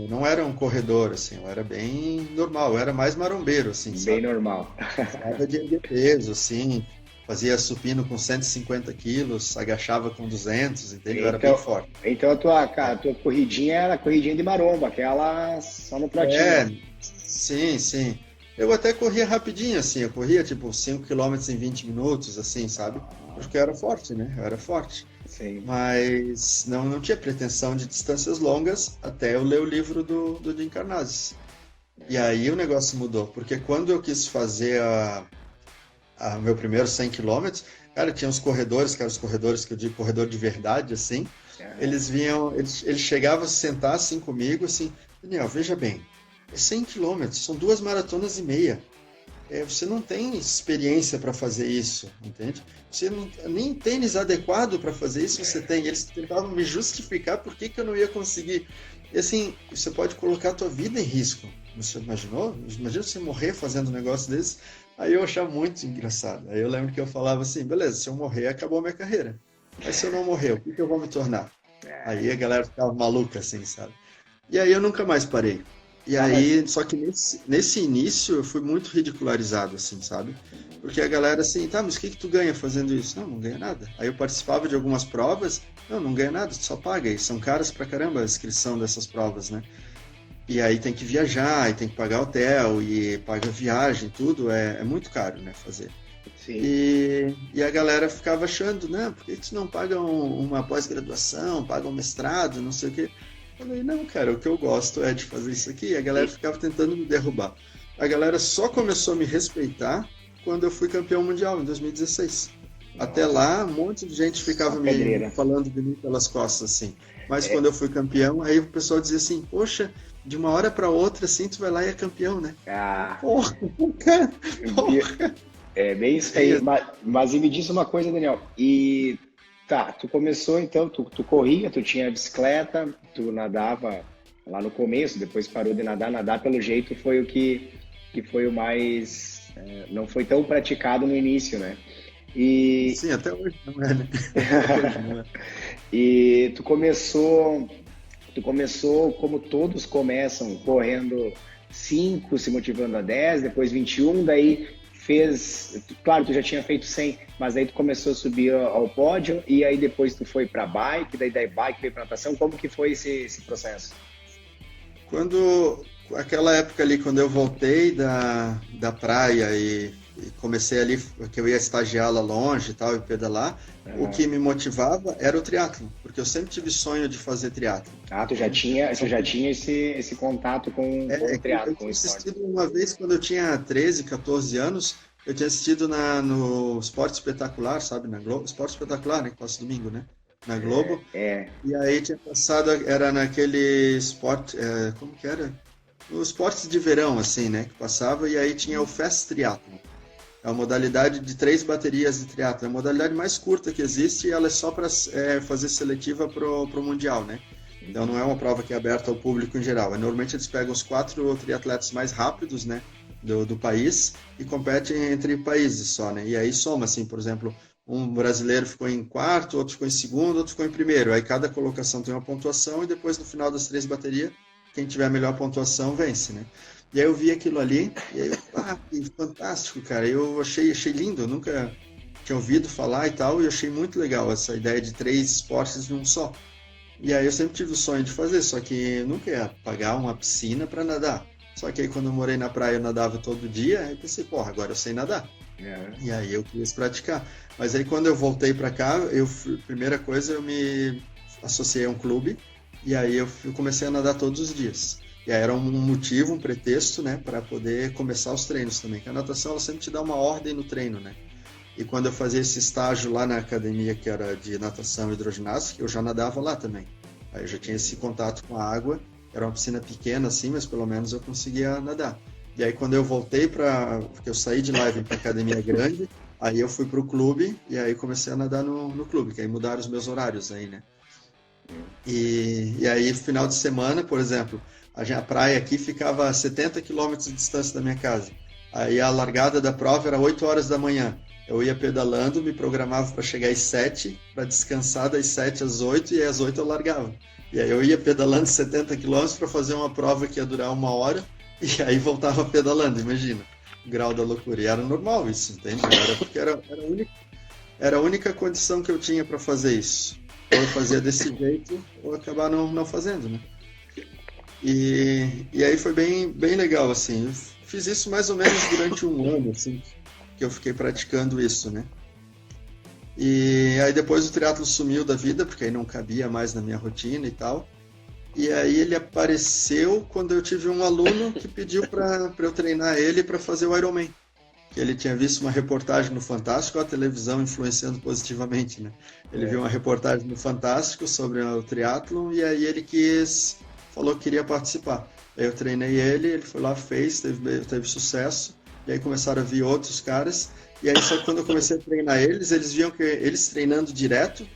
B: Não era um corredor, assim, eu era bem normal, eu era mais marombeiro, assim, sabe?
A: Bem normal.
B: Estava de peso, assim, fazia supino com 150 quilos, agachava com 200, entendeu? Eu era bem forte.
A: Então a tua corridinha era corridinha de maromba, aquela só no pratinho.
B: Sim. Eu até corria rapidinho, assim, eu corria tipo 5 km em 20 minutos, assim, sabe? Porque eu era forte, né? Eu era forte.
A: Sim.
B: Mas não tinha pretensão de distâncias longas até eu ler o livro do Jim Carnazes. E aí o negócio mudou, porque quando eu quis fazer meu primeiro 100 km, cara, tinha uns corredores, que eram os corredores que eu digo corredor de verdade, assim, eles chegavam a se sentar assim comigo, assim, Daniel, veja bem, 100 km, são 2 maratonas e meia, você não tem experiência para fazer isso, entende? Você não nem tênis adequado para fazer isso você tem. Eles tentavam me justificar por que eu não ia conseguir. E assim, você pode colocar a tua vida em risco. Você imaginou? Imagina você morrer fazendo um negócio desse. Aí eu achava muito engraçado. Aí eu lembro que eu falava assim, beleza, se eu morrer, acabou a minha carreira. Mas se eu não morrer, o que eu vou me tornar? Aí a galera ficava maluca, assim, sabe? E aí eu nunca mais parei. E aí, só que nesse início eu fui muito ridicularizado, assim, sabe? Porque a galera assim, tá, mas o que tu ganha fazendo isso? Não ganha nada. Aí eu participava de algumas provas, não ganha nada, tu só paga. E são caras pra caramba a inscrição dessas provas, né? E aí tem que viajar, e tem que pagar hotel, e paga viagem, tudo, é muito caro, né, fazer.
A: Sim.
B: E a galera ficava achando, não, por que tu não paga uma pós-graduação, paga um mestrado, não sei o quê. Eu falei, não, cara, o que eu gosto é de fazer isso aqui. E a galera ficava tentando me derrubar. A galera só começou a me respeitar quando eu fui campeão mundial, em 2016. Nossa. Até lá, um monte de gente ficava me falando de mim pelas costas, assim. Mas quando eu fui campeão, aí o pessoal dizia assim, poxa, de uma hora para outra, assim, tu vai lá e é campeão, né? Porra.
A: É bem isso aí. Mas me diz uma coisa, Daniel. Tá, tu começou então, tu corria, tu tinha bicicleta, tu nadava lá no começo, depois parou de nadar pelo jeito foi o que foi o mais, não foi tão praticado no início, né?
B: Sim, até hoje não é, né?
A: E tu começou como todos começam, correndo 5, se motivando a 10, depois 21, daí claro, tu já tinha feito 100, mas aí tu começou a subir ao pódio, e aí depois tu foi para bike, daí da bike veio para natação. Como que foi esse processo?
B: Aquela época ali, quando eu voltei da praia e comecei ali, que eu ia estagiar lá longe e tal, e pedalar, o que me motivava era o triatlo, porque eu sempre tive sonho de fazer triatlo.
A: Tu já tinha esse contato com o triatlo, com o esporte.
B: Uma vez, quando eu tinha 13, 14 anos, eu tinha assistido no Esporte Espetacular, sabe, na Globo, Esporte Espetacular, né, que passa domingo, né, na Globo, e aí tinha passado, era naquele esporte, como que era? nos esportes de verão, assim, né? Que passava, e aí tinha o Fast Triathlon. É uma modalidade de 3 baterias de triatlo. É a modalidade mais curta que existe e ela é só para fazer seletiva para o Mundial, né? Então não é uma prova que é aberta ao público em geral. Normalmente eles pegam os 4 triatletas mais rápidos, né, do país e competem entre países só, né? E aí soma, assim, por exemplo, um brasileiro ficou em quarto, outro ficou em segundo, outro ficou em primeiro. Aí cada colocação tem uma pontuação e depois no final das 3 baterias, quem tiver a melhor pontuação vence, né? E aí eu vi aquilo ali, e aí que fantástico, cara. Eu achei lindo, eu nunca tinha ouvido falar e tal, e eu achei muito legal essa ideia de 3 esportes num só. E aí eu sempre tive o sonho de fazer, só que eu nunca ia pagar uma piscina para nadar. Só que aí quando eu morei na praia eu nadava todo dia, aí eu pensei, porra, agora eu sei nadar. E aí eu quis praticar. Mas aí quando eu voltei para cá, primeira coisa eu me associei a um clube, e aí eu comecei a nadar todos os dias. E aí era um motivo, um pretexto, né, para poder começar os treinos também. Que a natação, ela sempre te dá uma ordem no treino, né? E quando eu fazia esse estágio lá na academia, que era de natação e hidroginástica, eu já nadava lá também. Aí eu já tinha esse contato com a água. Era uma piscina pequena assim, mas pelo menos eu conseguia nadar. E aí quando eu voltei porque eu saí de lá e vim para academia grande, aí eu fui para o clube e aí comecei a nadar no clube, que aí mudaram os meus horários aí, né? E aí, final de semana, por exemplo, a praia aqui ficava a 70 quilômetros de distância da minha casa. Aí a largada da prova era 8 horas da manhã. Eu ia pedalando, me programava para chegar às 7, para descansar das 7 às 8, e às 8 eu largava. E aí eu ia pedalando 70 quilômetros para fazer uma prova que ia durar 1 hora, e aí voltava pedalando, imagina. O grau da loucura. E era normal isso, entende? Porque era a única condição que eu tinha para fazer isso. Ou eu fazia desse jeito, ou acabar não fazendo, né? E aí foi bem legal, assim. Eu fiz isso mais ou menos durante 1 ano, assim, que eu fiquei praticando isso, né? E aí depois o triatlo sumiu da vida, porque aí não cabia mais na minha rotina e tal. E aí ele apareceu quando eu tive um aluno que pediu para eu treinar ele para fazer o Ironman. Que ele tinha visto uma reportagem no Fantástico, a televisão influenciando positivamente, né? Ele viu uma reportagem no Fantástico sobre o triatlon e aí ele falou que queria participar. Aí eu treinei ele foi lá, fez, teve sucesso, e aí começaram a vir outros caras, e aí só que quando eu comecei a treinar eles viam que eles treinando direto,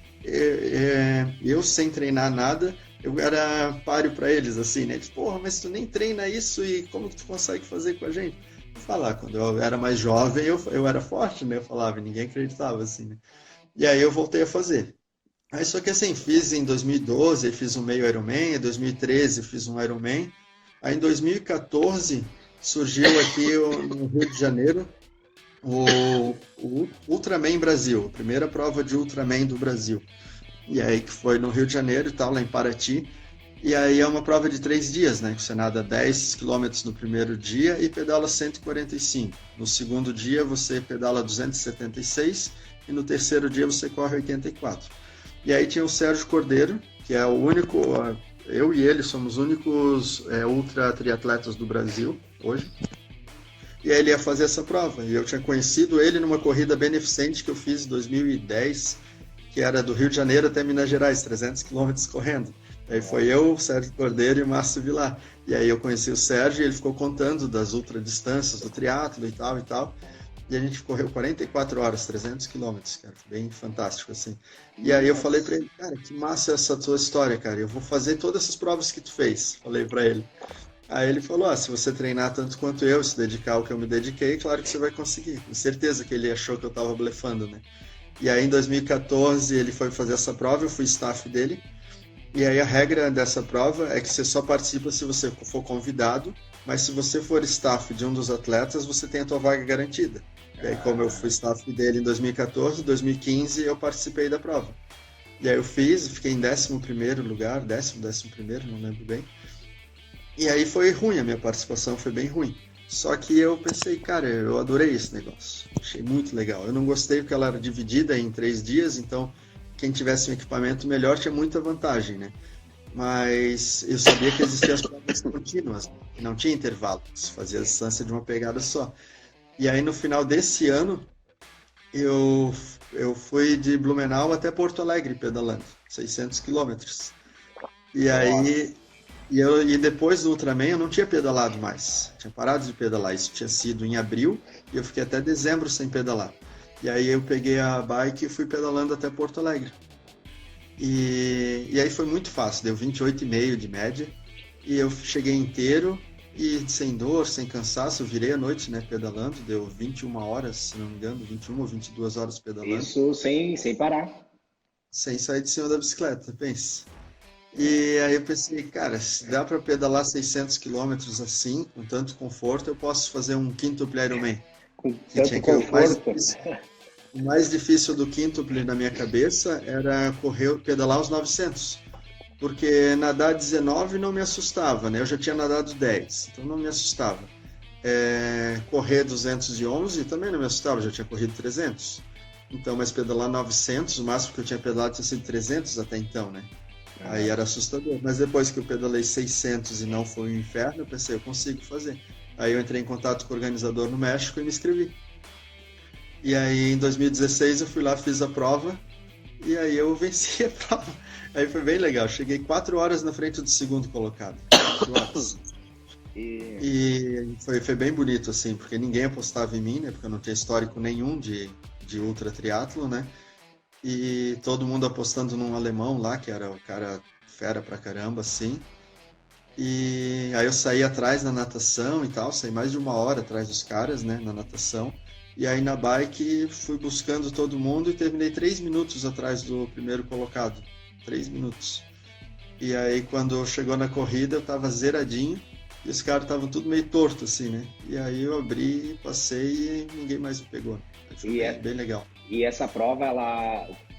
B: eu sem treinar nada, eu era páreo para eles, assim, né? Eles, porra, mas tu nem treina isso e como que tu consegue fazer com a gente? Falar, quando eu era mais jovem eu era forte, né? Eu falava e ninguém acreditava, assim, né? E aí eu voltei a fazer. Aí só que assim, fiz em 2012, fiz um meio Ironman, em 2013 fiz um Ironman. Aí em 2014 surgiu aqui no Rio de Janeiro o Ultraman Brasil, a primeira prova de Ultraman do Brasil. E aí que foi no Rio de Janeiro e tal, lá em Paraty. E aí é uma prova de 3 dias, né? Você nada 10 quilômetros no primeiro dia e pedala 145. No segundo dia você pedala 276 e no terceiro dia você corre 84. E aí tinha o Sérgio Cordeiro, que é o único, eu e ele somos os únicos ultra triatletas do Brasil hoje. E aí ele ia fazer essa prova. E eu tinha conhecido ele numa corrida beneficente que eu fiz em 2010, que era do Rio de Janeiro até Minas Gerais, 300 quilômetros correndo. Aí foi eu, o Sérgio Cordeiro e o Márcio Vilar. E aí eu conheci o Sérgio e ele ficou contando das ultradistâncias do triatlo e tal e tal. E a gente correu 44 horas, 300 quilômetros, cara. Bem fantástico, assim. E aí eu falei pra ele, cara, que massa essa tua história, cara. Eu vou fazer todas essas provas que tu fez. Falei pra ele. Aí ele falou, se você treinar tanto quanto eu, se dedicar ao que eu me dediquei, claro que você vai conseguir. Com certeza que ele achou que eu tava blefando, né? E aí em 2014 ele foi fazer essa prova, eu fui staff dele. E aí a regra dessa prova é que você só participa se você for convidado, mas se você for staff de um dos atletas, você tem a tua vaga garantida. E aí como eu fui staff dele em 2014, 2015 eu participei da prova. E aí eu fiquei em 11º lugar, 11º, não lembro bem. E aí foi ruim, a minha participação foi bem ruim. Só que eu pensei, cara, eu adorei esse negócio, achei muito legal. Eu não gostei porque ela era dividida em 3 dias, então quem tivesse um equipamento melhor tinha muita vantagem, né? Mas eu sabia que existiam as provas contínuas, que não tinha intervalo, se fazia a distância de uma pegada só. E aí no final desse ano, eu fui de Blumenau até Porto Alegre pedalando, 600 quilômetros. E aí E depois do Ultraman eu não tinha pedalado mais. Tinha parado de pedalar. Isso tinha sido em abril e eu fiquei até dezembro sem pedalar. E aí eu peguei a bike e fui pedalando até Porto Alegre. E aí foi muito fácil, deu 28,5 de média. E eu cheguei inteiro e sem dor, sem cansaço. Eu virei à noite, né, pedalando. Deu 21 horas, se não me engano, 21 ou 22 horas pedalando.
A: Isso sem parar.
B: Sem sair de cima da bicicleta, pense. E aí eu pensei, cara, se dá para pedalar 600 quilômetros assim, com tanto conforto, eu posso fazer um quíntuple Ironman.
A: Com
B: Que
A: tanto
B: tinha que
A: conforto.
B: o mais difícil do quíntuple na minha cabeça era pedalar os 900. Porque nadar 19 não me assustava, né? Eu já tinha nadado 10, então não me assustava. Correr 211 também não me assustava, eu já tinha corrido 300. Então, mas pedalar 900, o máximo que eu tinha pedalado tinha sido 300 até então, né? Aí era assustador. Mas depois que eu pedalei 600 e não foi um inferno, eu pensei, eu consigo fazer. Aí eu entrei em contato com o organizador no México e me inscrevi. E aí em 2016 eu fui lá, fiz a prova e aí eu venci a prova. Aí foi bem legal. Cheguei 4 horas na frente do segundo colocado. 4 horas. E foi bem bonito, assim, porque ninguém apostava em mim, né? Porque eu não tinha histórico nenhum de ultra triatlo, né? E todo mundo apostando num alemão lá, que era o cara fera pra caramba, assim. E aí eu saí atrás na natação e tal, saí mais de 1 hora atrás dos caras, né, na natação. E aí na bike fui buscando todo mundo e terminei 3 minutos atrás do primeiro colocado. 3 minutos. E aí quando chegou na corrida eu tava zeradinho e os caras estavam tudo meio torto, assim, né? E aí eu abri, passei e ninguém mais me pegou. Foi bem legal.
A: E essa prova,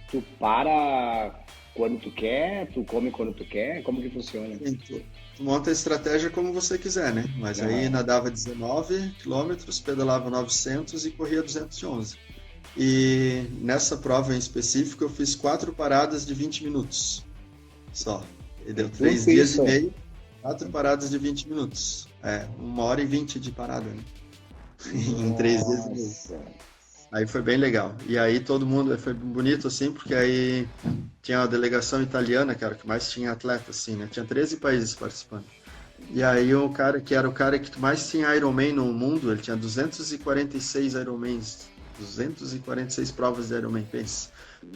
A: tu para quando tu quer, tu come quando tu quer, como que funciona?
B: Sim, tu monta a estratégia como você quiser, né? Mas aí nadava 19 quilômetros, pedalava 900 e corria 211. E nessa prova em específico eu fiz 4 paradas de 20 minutos só. E deu 3 dias e meio, 4 paradas de 20 minutos. 1h20 de parada, né? Em 3 dias e meio. Aí foi bem legal. E aí todo mundo, foi bonito assim, porque aí tinha a delegação italiana, que era o que mais tinha atleta, assim, né? Tinha 13 países participando. E aí o cara que era o cara que mais tinha Ironman no mundo, ele tinha 246 Ironmans, 246 provas de Ironman, pensa.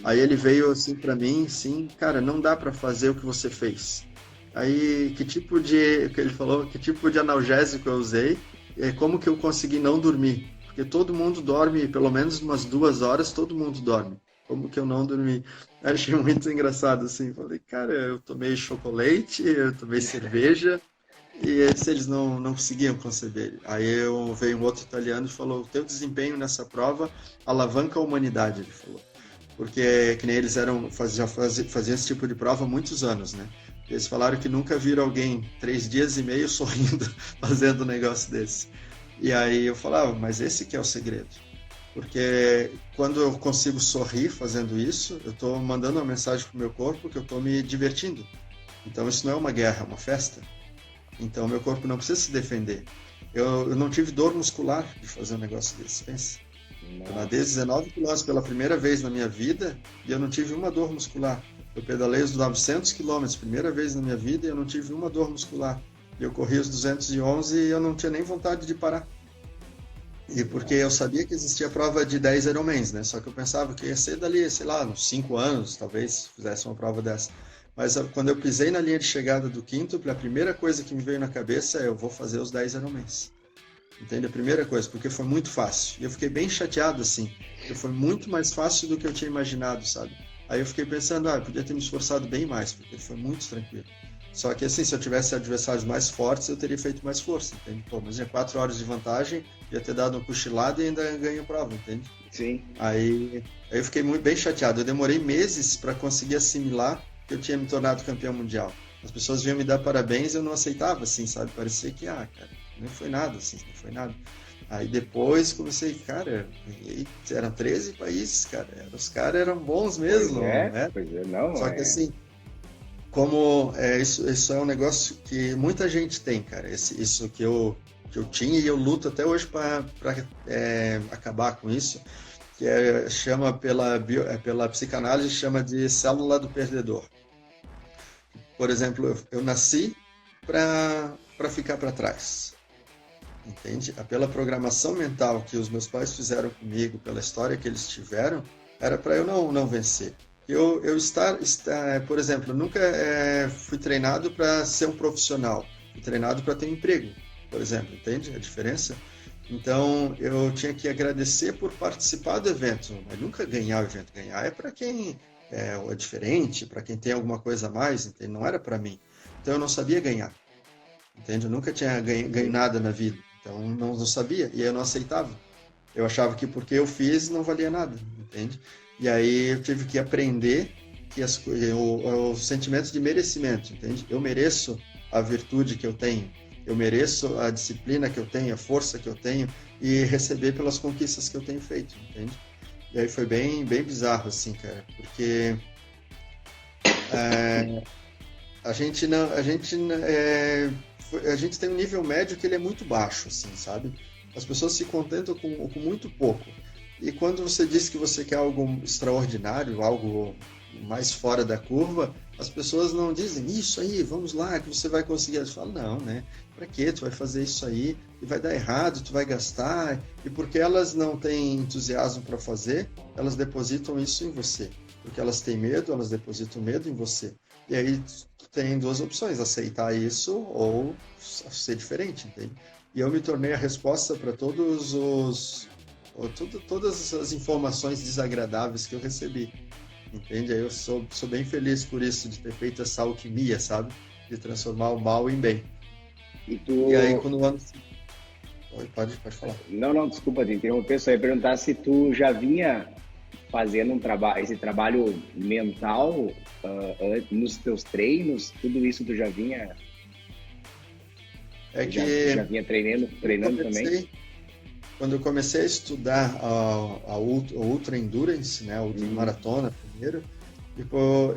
B: Aí ele veio assim pra mim, assim, cara, não dá pra fazer o que você fez. Aí que ele falou, que tipo de analgésico eu usei, e como que eu consegui não dormir? Porque todo mundo dorme, pelo menos umas 2 horas, todo mundo dorme. Como que eu não dormi? Achei muito engraçado, assim. Falei, cara, eu tomei chocolate, eu tomei cerveja, e se eles não conseguiam conceber. Aí veio um outro italiano e falou, o teu desempenho nessa prova alavanca a humanidade, ele falou. Porque que nem eles faziam esse tipo de prova há muitos anos, né? Eles falaram que nunca viram alguém 3 dias e meio sorrindo fazendo um negócio desse. E aí eu falava, mas esse que é o segredo. Porque quando eu consigo sorrir fazendo isso, eu estou mandando uma mensagem pro meu corpo que eu estou me divertindo. Então isso não é uma guerra, é uma festa. Então meu corpo não precisa se defender. Eu não tive dor muscular de fazer um negócio desse, pensa. Eu nadei 19 km pela primeira vez na minha vida e eu não tive uma dor muscular. Eu pedalei os 900 km, primeira vez na minha vida, e eu não tive uma dor muscular. Eu corri os 211 e eu não tinha nem vontade de parar. E porque eu sabia que existia prova de 10 Ironmans, né? Só que eu pensava que ia ser dali, sei lá, uns 5 anos, talvez, fizesse uma prova dessa. Mas quando eu pisei na linha de chegada do quíntuple, a primeira coisa que me veio na cabeça é eu vou fazer os 10 Ironmans. Entende? A primeira coisa, porque foi muito fácil. E eu fiquei bem chateado, assim. Porque foi muito mais fácil do que eu tinha imaginado, sabe? Aí eu fiquei pensando, eu podia ter me esforçado bem mais, porque foi muito tranquilo. Só que assim, se eu tivesse adversários mais fortes, eu teria feito mais força, entende? Pô, mas tinha 4 horas de vantagem, ia ter dado uma cochilada e ainda ganho a prova, entende?
A: Sim.
B: Aí eu fiquei bem chateado. Eu demorei meses para conseguir assimilar que eu tinha me tornado campeão mundial. As pessoas vinham me dar parabéns e eu não aceitava, assim, sabe? Parecia que, cara, não foi nada, assim, não foi nada. Aí depois comecei, cara, eram 13 países, cara. Os caras eram bons mesmo, né?
A: Pois é, não.
B: Só que assim, como isso é um negócio que muita gente tem, cara. Isso que eu tinha e eu luto até hoje para acabar com isso, que chama pela psicanálise, chama de célula do perdedor. Por exemplo, eu nasci para ficar para trás. Entende? Pela programação mental que os meus pais fizeram comigo, pela história que eles tiveram, era para eu não vencer. Eu por exemplo, nunca fui treinado para ser um profissional, fui treinado para ter um emprego, por exemplo, entende a diferença? Então, eu tinha que agradecer por participar do evento, mas nunca ganhar o evento. Ganhar é para quem é diferente, para quem tem alguma coisa a mais, entende? Não era para mim. Então, eu não sabia ganhar, entende? Eu nunca tinha ganho nada na vida, então não sabia, e eu não aceitava. Eu achava que porque eu fiz, não valia nada, entende? E aí eu tive que aprender que o sentimento de merecimento, entende? Eu mereço a virtude que eu tenho, eu mereço a disciplina que eu tenho, a força que eu tenho e receber pelas conquistas que eu tenho feito, entende? E aí foi bem bizarro, assim, cara, porque a gente tem um nível médio que ele é muito baixo, assim, sabe? As pessoas se contentam com muito pouco. E quando você diz que você quer algo extraordinário, algo mais fora da curva, as pessoas não dizem, isso aí, vamos lá, que você vai conseguir. Eles falam, não, né? Pra quê? Tu vai fazer isso aí e vai dar errado, tu vai gastar. E porque elas não têm entusiasmo para fazer, elas depositam isso em você. Porque elas têm medo, elas depositam medo em você. E aí tu tem duas opções, aceitar isso ou ser diferente, entende? E eu me tornei a resposta para todas as informações desagradáveis que eu recebi, entende? Aí eu sou bem feliz por isso, de ter feito essa alquimia, sabe? De transformar o mal em bem. E aí quando o ano... Pode falar.
A: Não, desculpa te interromper, só ia perguntar se tu já vinha fazendo esse trabalho mental nos teus treinos, tudo isso tu já vinha... Já vinha treinando também?
B: Quando eu comecei a estudar a Ultra Endurance, né, a Ultra Maratona primeiro,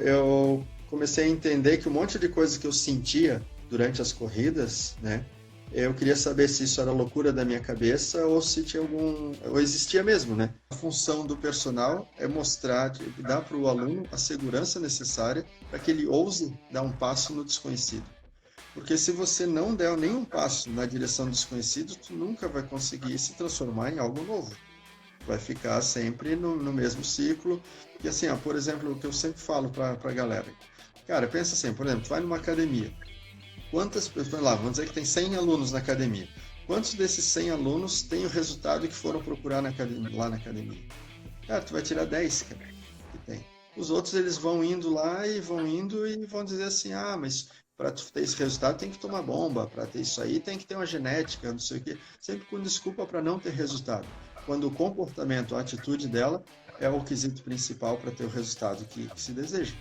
B: eu comecei a entender que um monte de coisa que eu sentia durante as corridas, né, eu queria saber se isso era loucura da minha cabeça ou se tinha ou existia mesmo, né? A função do personal é mostrar, dar para o aluno a segurança necessária para que ele ouse dar um passo no desconhecido. Porque se você não der nenhum passo na direção do desconhecido, tu nunca vai conseguir se transformar em algo novo. Vai ficar sempre no mesmo ciclo. E assim, por exemplo, o que eu sempre falo para a galera. Cara, pensa assim, por exemplo, tu vai numa academia. Quantas pessoas, lá, vamos dizer que tem 100 alunos na academia. Quantos desses 100 alunos têm o resultado que foram procurar lá na academia? Cara, tu vai tirar 10, cara, que tem. Os outros, eles vão indo lá e vão dizer assim, mas... para ter esse resultado tem que tomar bomba, para ter isso aí tem que ter uma genética, não sei o quê, sempre com desculpa para não ter resultado. Quando o comportamento, a atitude dela é o quesito principal para ter o resultado que se deseja.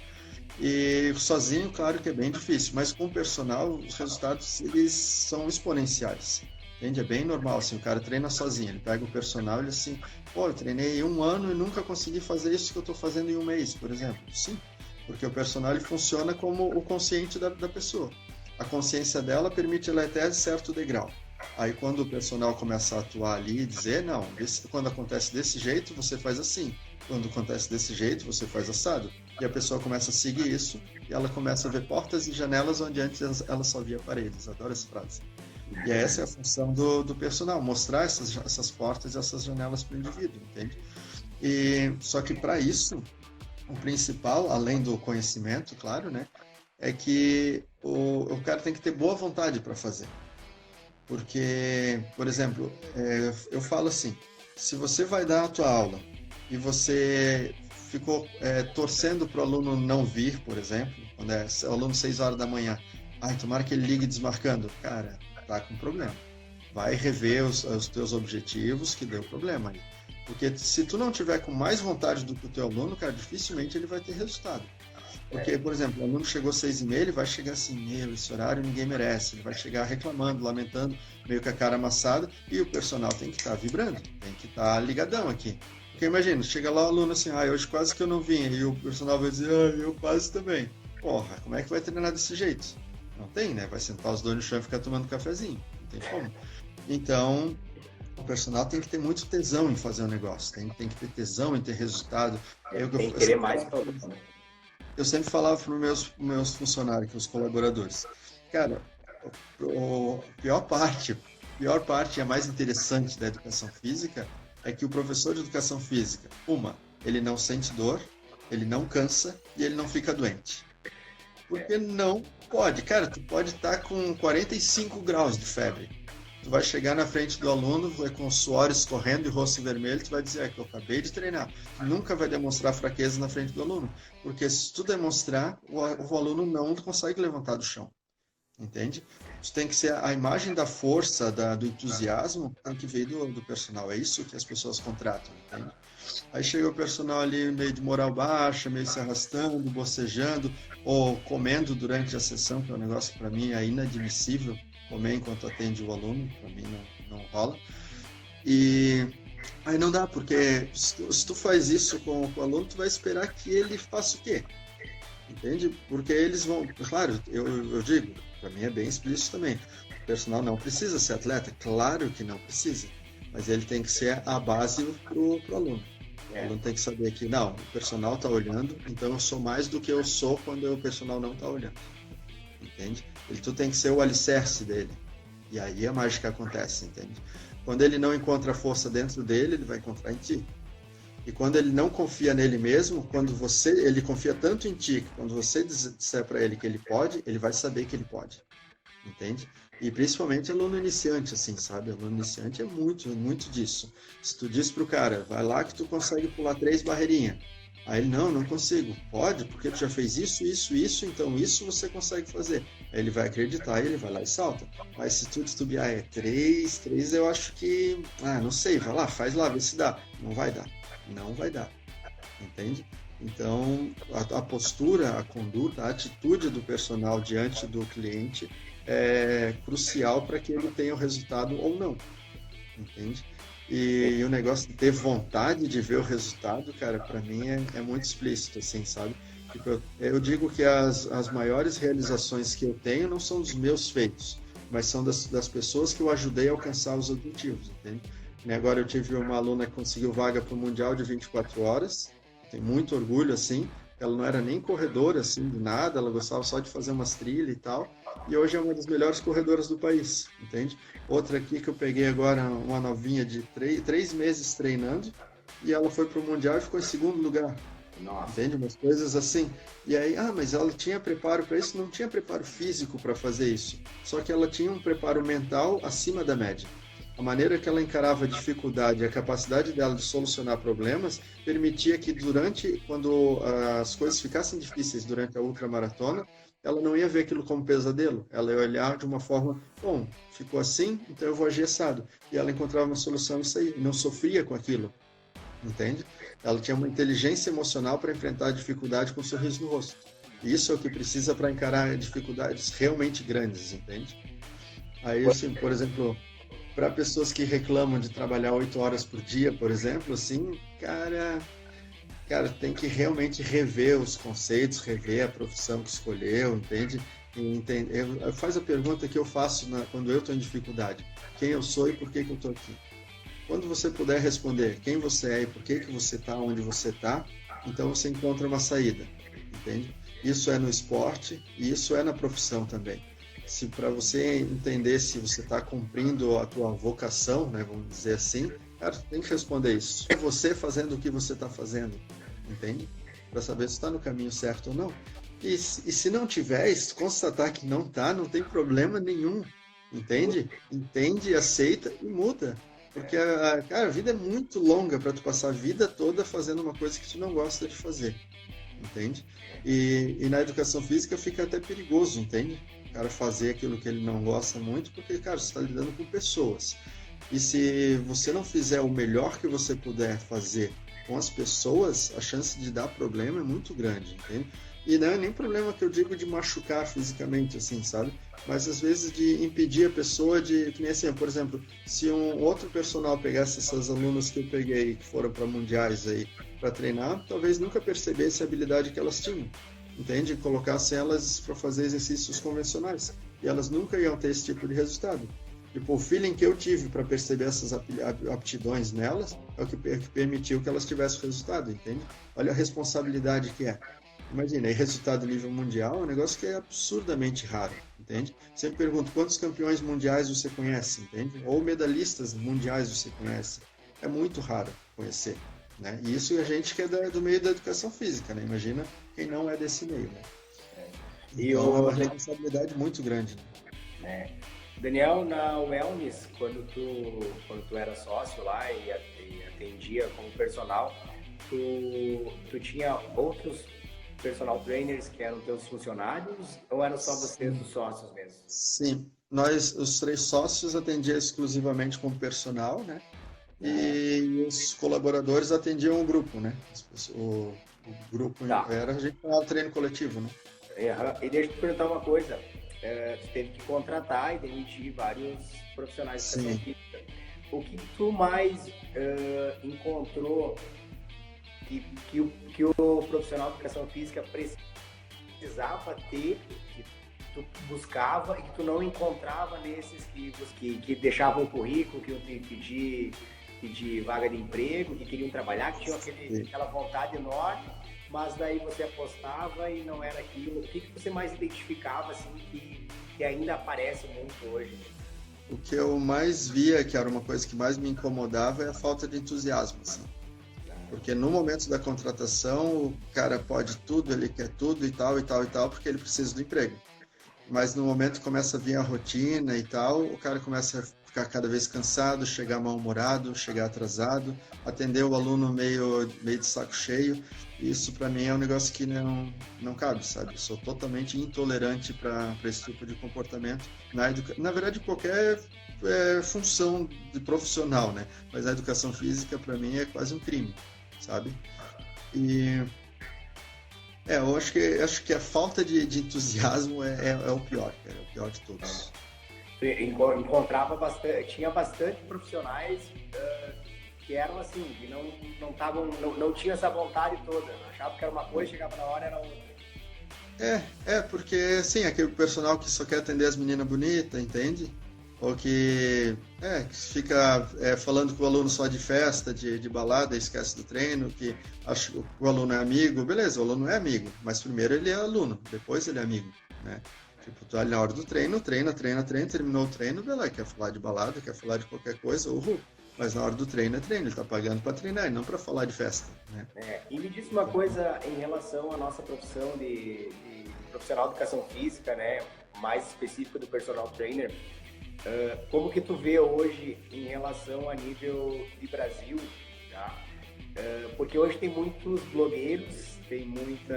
B: E sozinho, claro que é bem difícil, mas com o personal, os resultados eles são exponenciais. Entende? É bem normal, assim, o cara treina sozinho, ele pega o personal e ele assim, eu treinei 1 ano e nunca consegui fazer isso que eu estou fazendo em 1 mês, por exemplo. Sim. Porque o personal ele funciona como o consciente da pessoa. A consciência dela permite ela até certo degrau. Aí quando o personal começa a atuar ali e dizer, não, quando acontece desse jeito, você faz assim. Quando acontece desse jeito, você faz assado. E a pessoa começa a seguir isso e ela começa a ver portas e janelas onde antes ela só via paredes. Adoro essa frase. E essa é a função do personal, mostrar essas portas e essas janelas para o indivíduo, entende? Só que para isso... O principal, além do conhecimento, claro, né, é que o cara tem que ter boa vontade para fazer. Porque, por exemplo, eu falo assim, se você vai dar a tua aula e você ficou torcendo para o aluno não vir, por exemplo, quando é o aluno 6 horas da manhã, tomara que ele ligue desmarcando, cara, tá com problema. Vai rever os teus objetivos, que deu problema aí. Porque se tu não tiver com mais vontade do que o teu aluno, cara, dificilmente ele vai ter resultado. Porque, por exemplo, o aluno chegou às 6h30, ele vai chegar assim, esse horário ninguém merece. Ele vai chegar reclamando, lamentando, meio com a cara amassada, e o personal tem que estar vibrando, tem que estar ligadão aqui. Porque imagina, chega lá o aluno assim, hoje quase que eu não vim, e o personal vai dizer, eu quase também. Porra, como é que vai treinar desse jeito? Não tem, né? Vai sentar os dois no chão e ficar tomando cafezinho. Não tem como. Então... o personal tem que ter muito tesão em fazer o negócio, tem que ter tesão em ter resultado.
A: Tem que querer mais.
B: Eu sempre falava para os meus funcionários, os colaboradores, cara, A pior parte e a mais interessante da educação física é que o professor de educação física, ele não sente dor, ele não cansa e ele não fica doente. Porque não pode. Cara, tu pode estar com 45 graus de febre. Tu vai chegar na frente do aluno, vai com suor escorrendo e rosto vermelho, tu vai dizer que eu acabei de treinar. Tu nunca vai demonstrar fraqueza na frente do aluno. Porque se tu demonstrar, o aluno não consegue levantar do chão. Entende? Isso tem que ser a imagem da força, do entusiasmo, tem que vir do personal. É isso que as pessoas contratam, entende? Aí chega o personal ali meio de moral baixa, meio se arrastando, bocejando, ou comendo durante a sessão, que é um negócio que para mim é inadmissível, comer enquanto atende o aluno, para mim não rola. E aí não dá, porque se tu faz isso com o aluno, tu vai esperar que ele faça o quê? Entende? Porque eles vão... Claro, eu digo, para mim é bem explícito também, o personal não precisa ser atleta, claro que não precisa, mas ele tem que ser a base pro aluno. O aluno tem que saber que, não, o personal está olhando, então eu sou mais do que eu sou quando o personal não está olhando. Entende? Tu tem que ser o alicerce dele. E aí a mágica acontece, entende? Quando ele não encontra força dentro dele, ele vai encontrar em ti. E quando ele não confia nele mesmo, ele confia tanto em ti, que quando você disser para ele que ele pode, ele vai saber que ele pode. Entende? E principalmente aluno iniciante, assim, sabe? Aluno iniciante é muito, muito disso. Se tu diz pro cara, vai lá que tu consegue pular 3 barreirinhas. Aí ele, não consigo. Pode, porque tu já fez isso, então isso você consegue fazer. Aí ele vai acreditar e ele vai lá e salta. Mas se tu titubear 3, eu acho que... não sei, vai lá, faz lá, vê se dá. Não vai dar. Entende? Então, a postura, a conduta, a atitude do personal diante do cliente é crucial para que ele tenha o resultado ou não. Entende? E o negócio de ter vontade de ver o resultado, cara, para mim é muito explícito, assim, sabe? Tipo, eu digo que as maiores realizações que eu tenho não são dos meus feitos, mas são das pessoas que eu ajudei a alcançar os objetivos, entende? E agora eu tive uma aluna que conseguiu vaga para o Mundial de 24 horas, tenho muito orgulho, assim, ela não era nem corredora, assim, de nada, ela gostava só de fazer umas trilhas e tal, e hoje é uma das melhores corredoras do país, entende? Outra aqui que eu peguei agora, uma novinha de 3 meses treinando, e ela foi pro Mundial e ficou em segundo lugar. Nossa. Entende? Umas coisas assim. E aí, mas ela tinha preparo para isso? Não tinha preparo físico para fazer isso. Só que ela tinha um preparo mental acima da média. A maneira que ela encarava a dificuldade, a capacidade dela de solucionar problemas, permitia que quando as coisas ficassem difíceis durante a ultramaratona, ela não ia ver aquilo como pesadelo. Ela ia olhar de uma forma, ficou assim, então eu vou agir assado. E ela encontrava uma solução nisso aí, não sofria com aquilo. Entende? Ela tinha uma inteligência emocional para enfrentar a dificuldade com um sorriso no rosto. E isso é o que precisa para encarar dificuldades realmente grandes, entende? Aí, assim, por exemplo, para pessoas que reclamam de trabalhar 8 horas por dia, por exemplo, assim, cara, tem que realmente rever os conceitos, rever a profissão que escolheu, entende? Faz a pergunta que eu faço quando eu estou em dificuldade. Quem eu sou e por que eu estou aqui? Quando você puder responder quem você é e por que você está onde você está, então você encontra uma saída, entende? Isso é no esporte e isso é na profissão também. Se para você entender se você está cumprindo a tua vocação, né, vamos dizer assim, cara, tem que responder isso. É você fazendo o que você está fazendo, entende? Para saber se está no caminho certo ou não. E se não tiver, se constatar que não está, não tem problema nenhum, entende? Entende, aceita e muda. Porque, cara, a vida é muito longa para tu passar a vida toda fazendo uma coisa que tu não gosta de fazer, entende? E na educação física fica até perigoso, entende? O cara fazer aquilo que ele não gosta muito, porque, cara, você está lidando com pessoas. E se você não fizer o melhor que você puder fazer com as pessoas, a chance de dar problema é muito grande, entende? E não é nem problema que eu digo de machucar fisicamente, assim, sabe? Mas às vezes de impedir a pessoa de... Que nem assim, por exemplo, se um outro personal pegasse essas alunas que eu peguei, que foram para mundiais aí, para treinar, talvez nunca percebesse a habilidade que elas tinham, entende? Colocasse elas para fazer exercícios convencionais. E elas nunca iam ter esse tipo de resultado. Tipo, o feeling que eu tive para perceber essas aptidões nelas é o que permitiu que elas tivessem resultado, entende? Olha a responsabilidade que é. Imagina, aí resultado a nível mundial é um negócio que é absurdamente raro, entende? Sempre pergunto, quantos campeões mundiais você conhece, entende? Ou medalhistas mundiais você conhece. É muito raro conhecer, né? E isso a gente que é do meio da educação física, né? Imagina quem não é desse meio, né? Então é uma responsabilidade muito grande,
C: né? Daniel, na Wellness, quando tu era sócio lá e atendia como personal, tu tinha outros personal trainers que eram teus funcionários ou eram só vocês os sócios mesmo?
B: Sim, nós, os 3 sócios, atendiam exclusivamente como personal, né? E os colaboradores atendiam o grupo, né? O grupo era, a gente chamava treino coletivo, né?
C: E deixa eu te perguntar uma coisa. Tu teve que contratar e demitir vários profissionais de educação física. O que tu mais encontrou que o profissional de educação física precisava ter, que tu buscava e que tu não encontrava nesses que deixavam o currículo, que iam te pedir vaga de emprego, que queriam trabalhar, que tinham aquela vontade enorme, mas daí você apostava e não era aquilo. O que você mais identificava assim, que ainda aparece muito hoje?
B: O que eu mais via, que era uma coisa que mais me incomodava, é a falta de entusiasmo, assim. Porque no momento da contratação, o cara pode tudo, ele quer tudo e tal, porque ele precisa do emprego. Mas no momento que começa a vir a rotina e tal, o cara começa a ficar cada vez cansado, chegar mal-humorado, chegar atrasado, atender o aluno meio de saco cheio. Isso para mim é um negócio que não cabe, sabe? Eu sou totalmente intolerante para esse tipo de comportamento. Na verdade, qualquer função de profissional, né? Mas a educação física para mim é quase um crime, sabe? E eu acho que a falta de entusiasmo é o pior, cara, é o pior de todos.
C: Encontrava bastante, tinha bastante profissionais que eram assim, que não tinham essa vontade toda, achavam que era uma coisa, chegava na hora era outra.
B: Porque assim, aquele personal que só quer atender as meninas bonitas, entende? Ou que fica falando com o aluno só de festa, de balada, esquece do treino, que acha que o aluno é amigo. Beleza, o aluno é amigo, mas primeiro ele é aluno, depois ele é amigo, né? Tipo, tu ali na hora do treino, treina, terminou o treino, vai lá, quer falar de balada, quer falar de qualquer coisa, mas na hora do treino é treino, ele tá pagando para treinar e não para falar de festa, né?
C: E me diz uma coisa em relação à nossa profissão de profissional de educação física, né? Mais específico do personal trainer. Como que tu vê hoje em relação a nível de Brasil, tá? Porque hoje tem muitos blogueiros, tem muito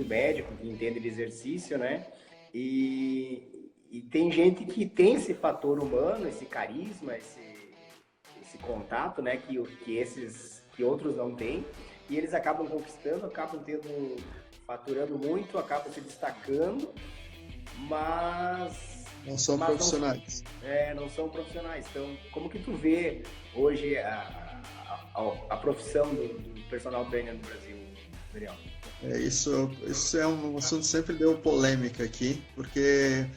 C: médico que entende de exercício, né? E tem gente que tem esse fator humano, esse carisma, esse contato, né? Que outros não têm. E eles acabam conquistando, acabam faturando muito, acabam se destacando, mas
B: não são profissionais.
C: Não são profissionais. Então, como que tu vê hoje a profissão do personal trainer no Brasil, Daniel?
B: Isso é um assunto que sempre deu polêmica aqui, porque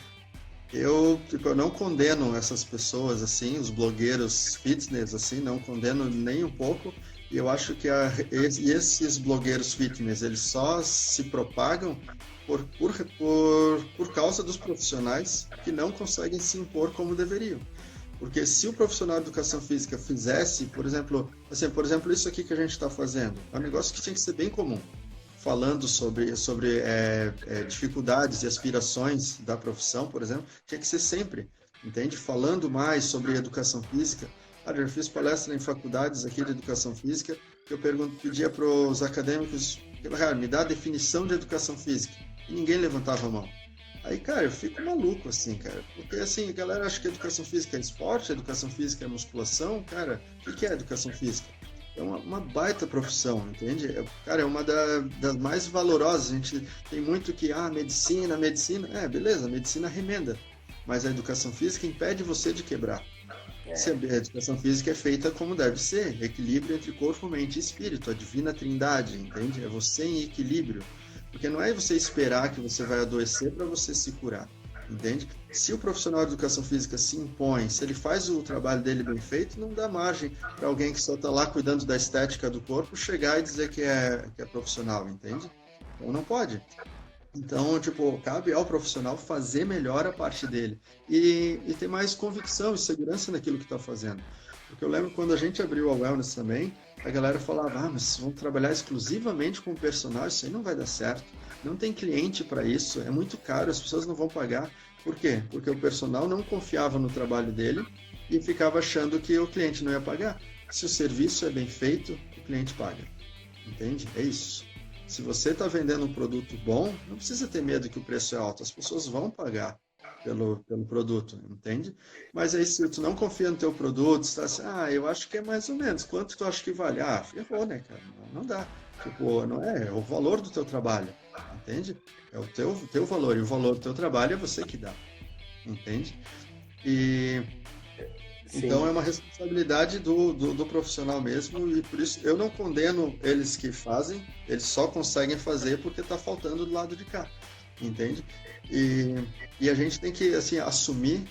B: eu não condeno essas pessoas, assim, os blogueiros fitness, assim, não condeno nem um pouco. E eu acho que esses blogueiros fitness, eles só se propagam por causa dos profissionais que não conseguem se impor como deveriam. Porque se o profissional de educação física fizesse, por exemplo, isso aqui que a gente está fazendo, é um negócio que tinha que ser bem comum. Falando sobre dificuldades e aspirações da profissão, por exemplo, tinha que ser sempre, entende? Falando mais sobre educação física. Eu fiz palestra em faculdades aqui de educação física, que eu pedia para os acadêmicos, me dá a definição de educação física. E ninguém levantava a mão. Aí, cara, eu fico maluco, assim, cara. Porque, assim, a galera acha que a educação física é esporte, a educação física é musculação. Cara, o que é educação física? É uma baita profissão, entende? Cara, é uma das mais valorosas. A gente tem muito que, medicina. Beleza, a medicina remenda. Mas a educação física impede você de quebrar. A educação física é feita como deve ser, equilíbrio entre corpo, mente e espírito, a divina trindade, entende? É você em equilíbrio, porque não é você esperar que você vai adoecer para você se curar, entende? Se o profissional de educação física se impõe, se ele faz o trabalho dele bem feito, não dá margem para alguém que só está lá cuidando da estética do corpo chegar e dizer que é profissional, entende? Então não pode. Então, tipo, cabe ao profissional fazer melhor a parte dele e ter mais convicção e segurança naquilo que está fazendo. Porque eu lembro quando a gente abriu a Wellness também, a galera falava, mas vamos trabalhar exclusivamente com o personal, isso aí não vai dar certo. Não tem cliente para isso, é muito caro, as pessoas não vão pagar. Por quê? Porque o personal não confiava no trabalho dele e ficava achando que o cliente não ia pagar. Se o serviço é bem feito, o cliente paga. Entende? É isso. Se você está vendendo um produto bom, não precisa ter medo que o preço é alto. As pessoas vão pagar pelo produto, entende? Mas aí se tu não confia no teu produto, você está assim, eu acho que é mais ou menos. Quanto tu acha que vale? Ferrou, né, cara? Não dá. Tipo, não é o valor do teu trabalho, entende? É o teu valor. E o valor do teu trabalho é você que dá, entende? Sim. Então é uma responsabilidade do profissional mesmo e por isso eu não condeno eles que fazem, eles só conseguem fazer porque está faltando do lado de cá, entende? E a gente tem que assim, assumir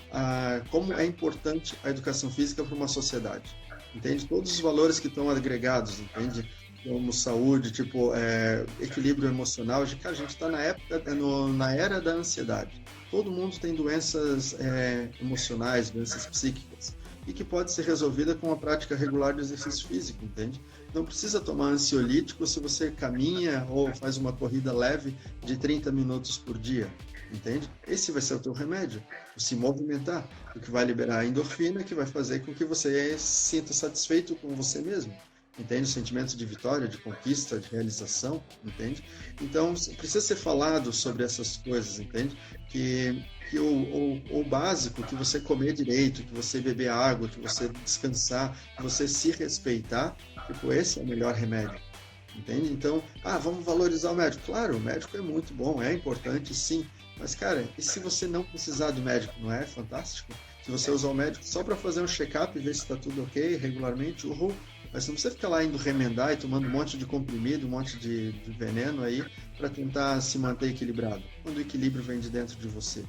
B: como é importante a educação física para uma sociedade, entende? Todos os valores que estão agregados, entende? Como saúde, tipo equilíbrio emocional, cara, a gente está na era da ansiedade. Todo mundo tem doenças emocionais, doenças psíquicas. E que pode ser resolvida com a prática regular de exercício físico, entende? Não precisa tomar ansiolítico se você caminha ou faz uma corrida leve de 30 minutos por dia, entende? Esse vai ser o teu remédio, se movimentar, o que vai liberar a endorfina, que vai fazer com que você se sinta satisfeito com você mesmo, entende? Sentimentos de vitória, de conquista, de realização, entende? Então, precisa ser falado sobre essas coisas, entende? Que o básico, que você comer direito, que você beber água, que você descansar, que você se respeitar, tipo, esse é o melhor remédio, entende? Então, vamos valorizar o médico. Claro, o médico é muito bom, é importante sim, mas, cara, e se você não precisar do médico, não é fantástico? Se você usar o médico só para fazer um check-up e ver se está tudo ok, regularmente, mas não precisa ficar lá indo remendar e tomando um monte de comprimido, um monte de veneno aí para tentar se manter equilibrado, quando o equilíbrio vem de dentro de você.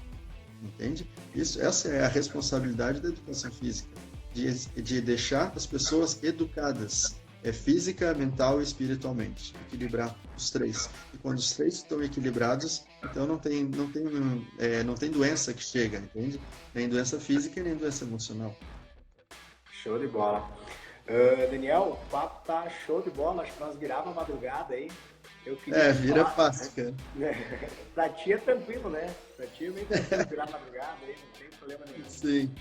B: Entende? Essa é a responsabilidade da educação física, de deixar as pessoas educadas, física, mental e espiritualmente, equilibrar os três. E quando os três estão equilibrados, então não tem doença que chega, entende? Nem doença física e nem doença emocional.
C: Show de bola. Daniel, o papo tá show de bola, acho que nós virava a madrugada aí.
B: Vira fácil, cara.
C: Pra ti é tranquilo, né? Pra ti é bem tranquilo virar a madrugada aí, não tem problema nenhum.
B: Sim.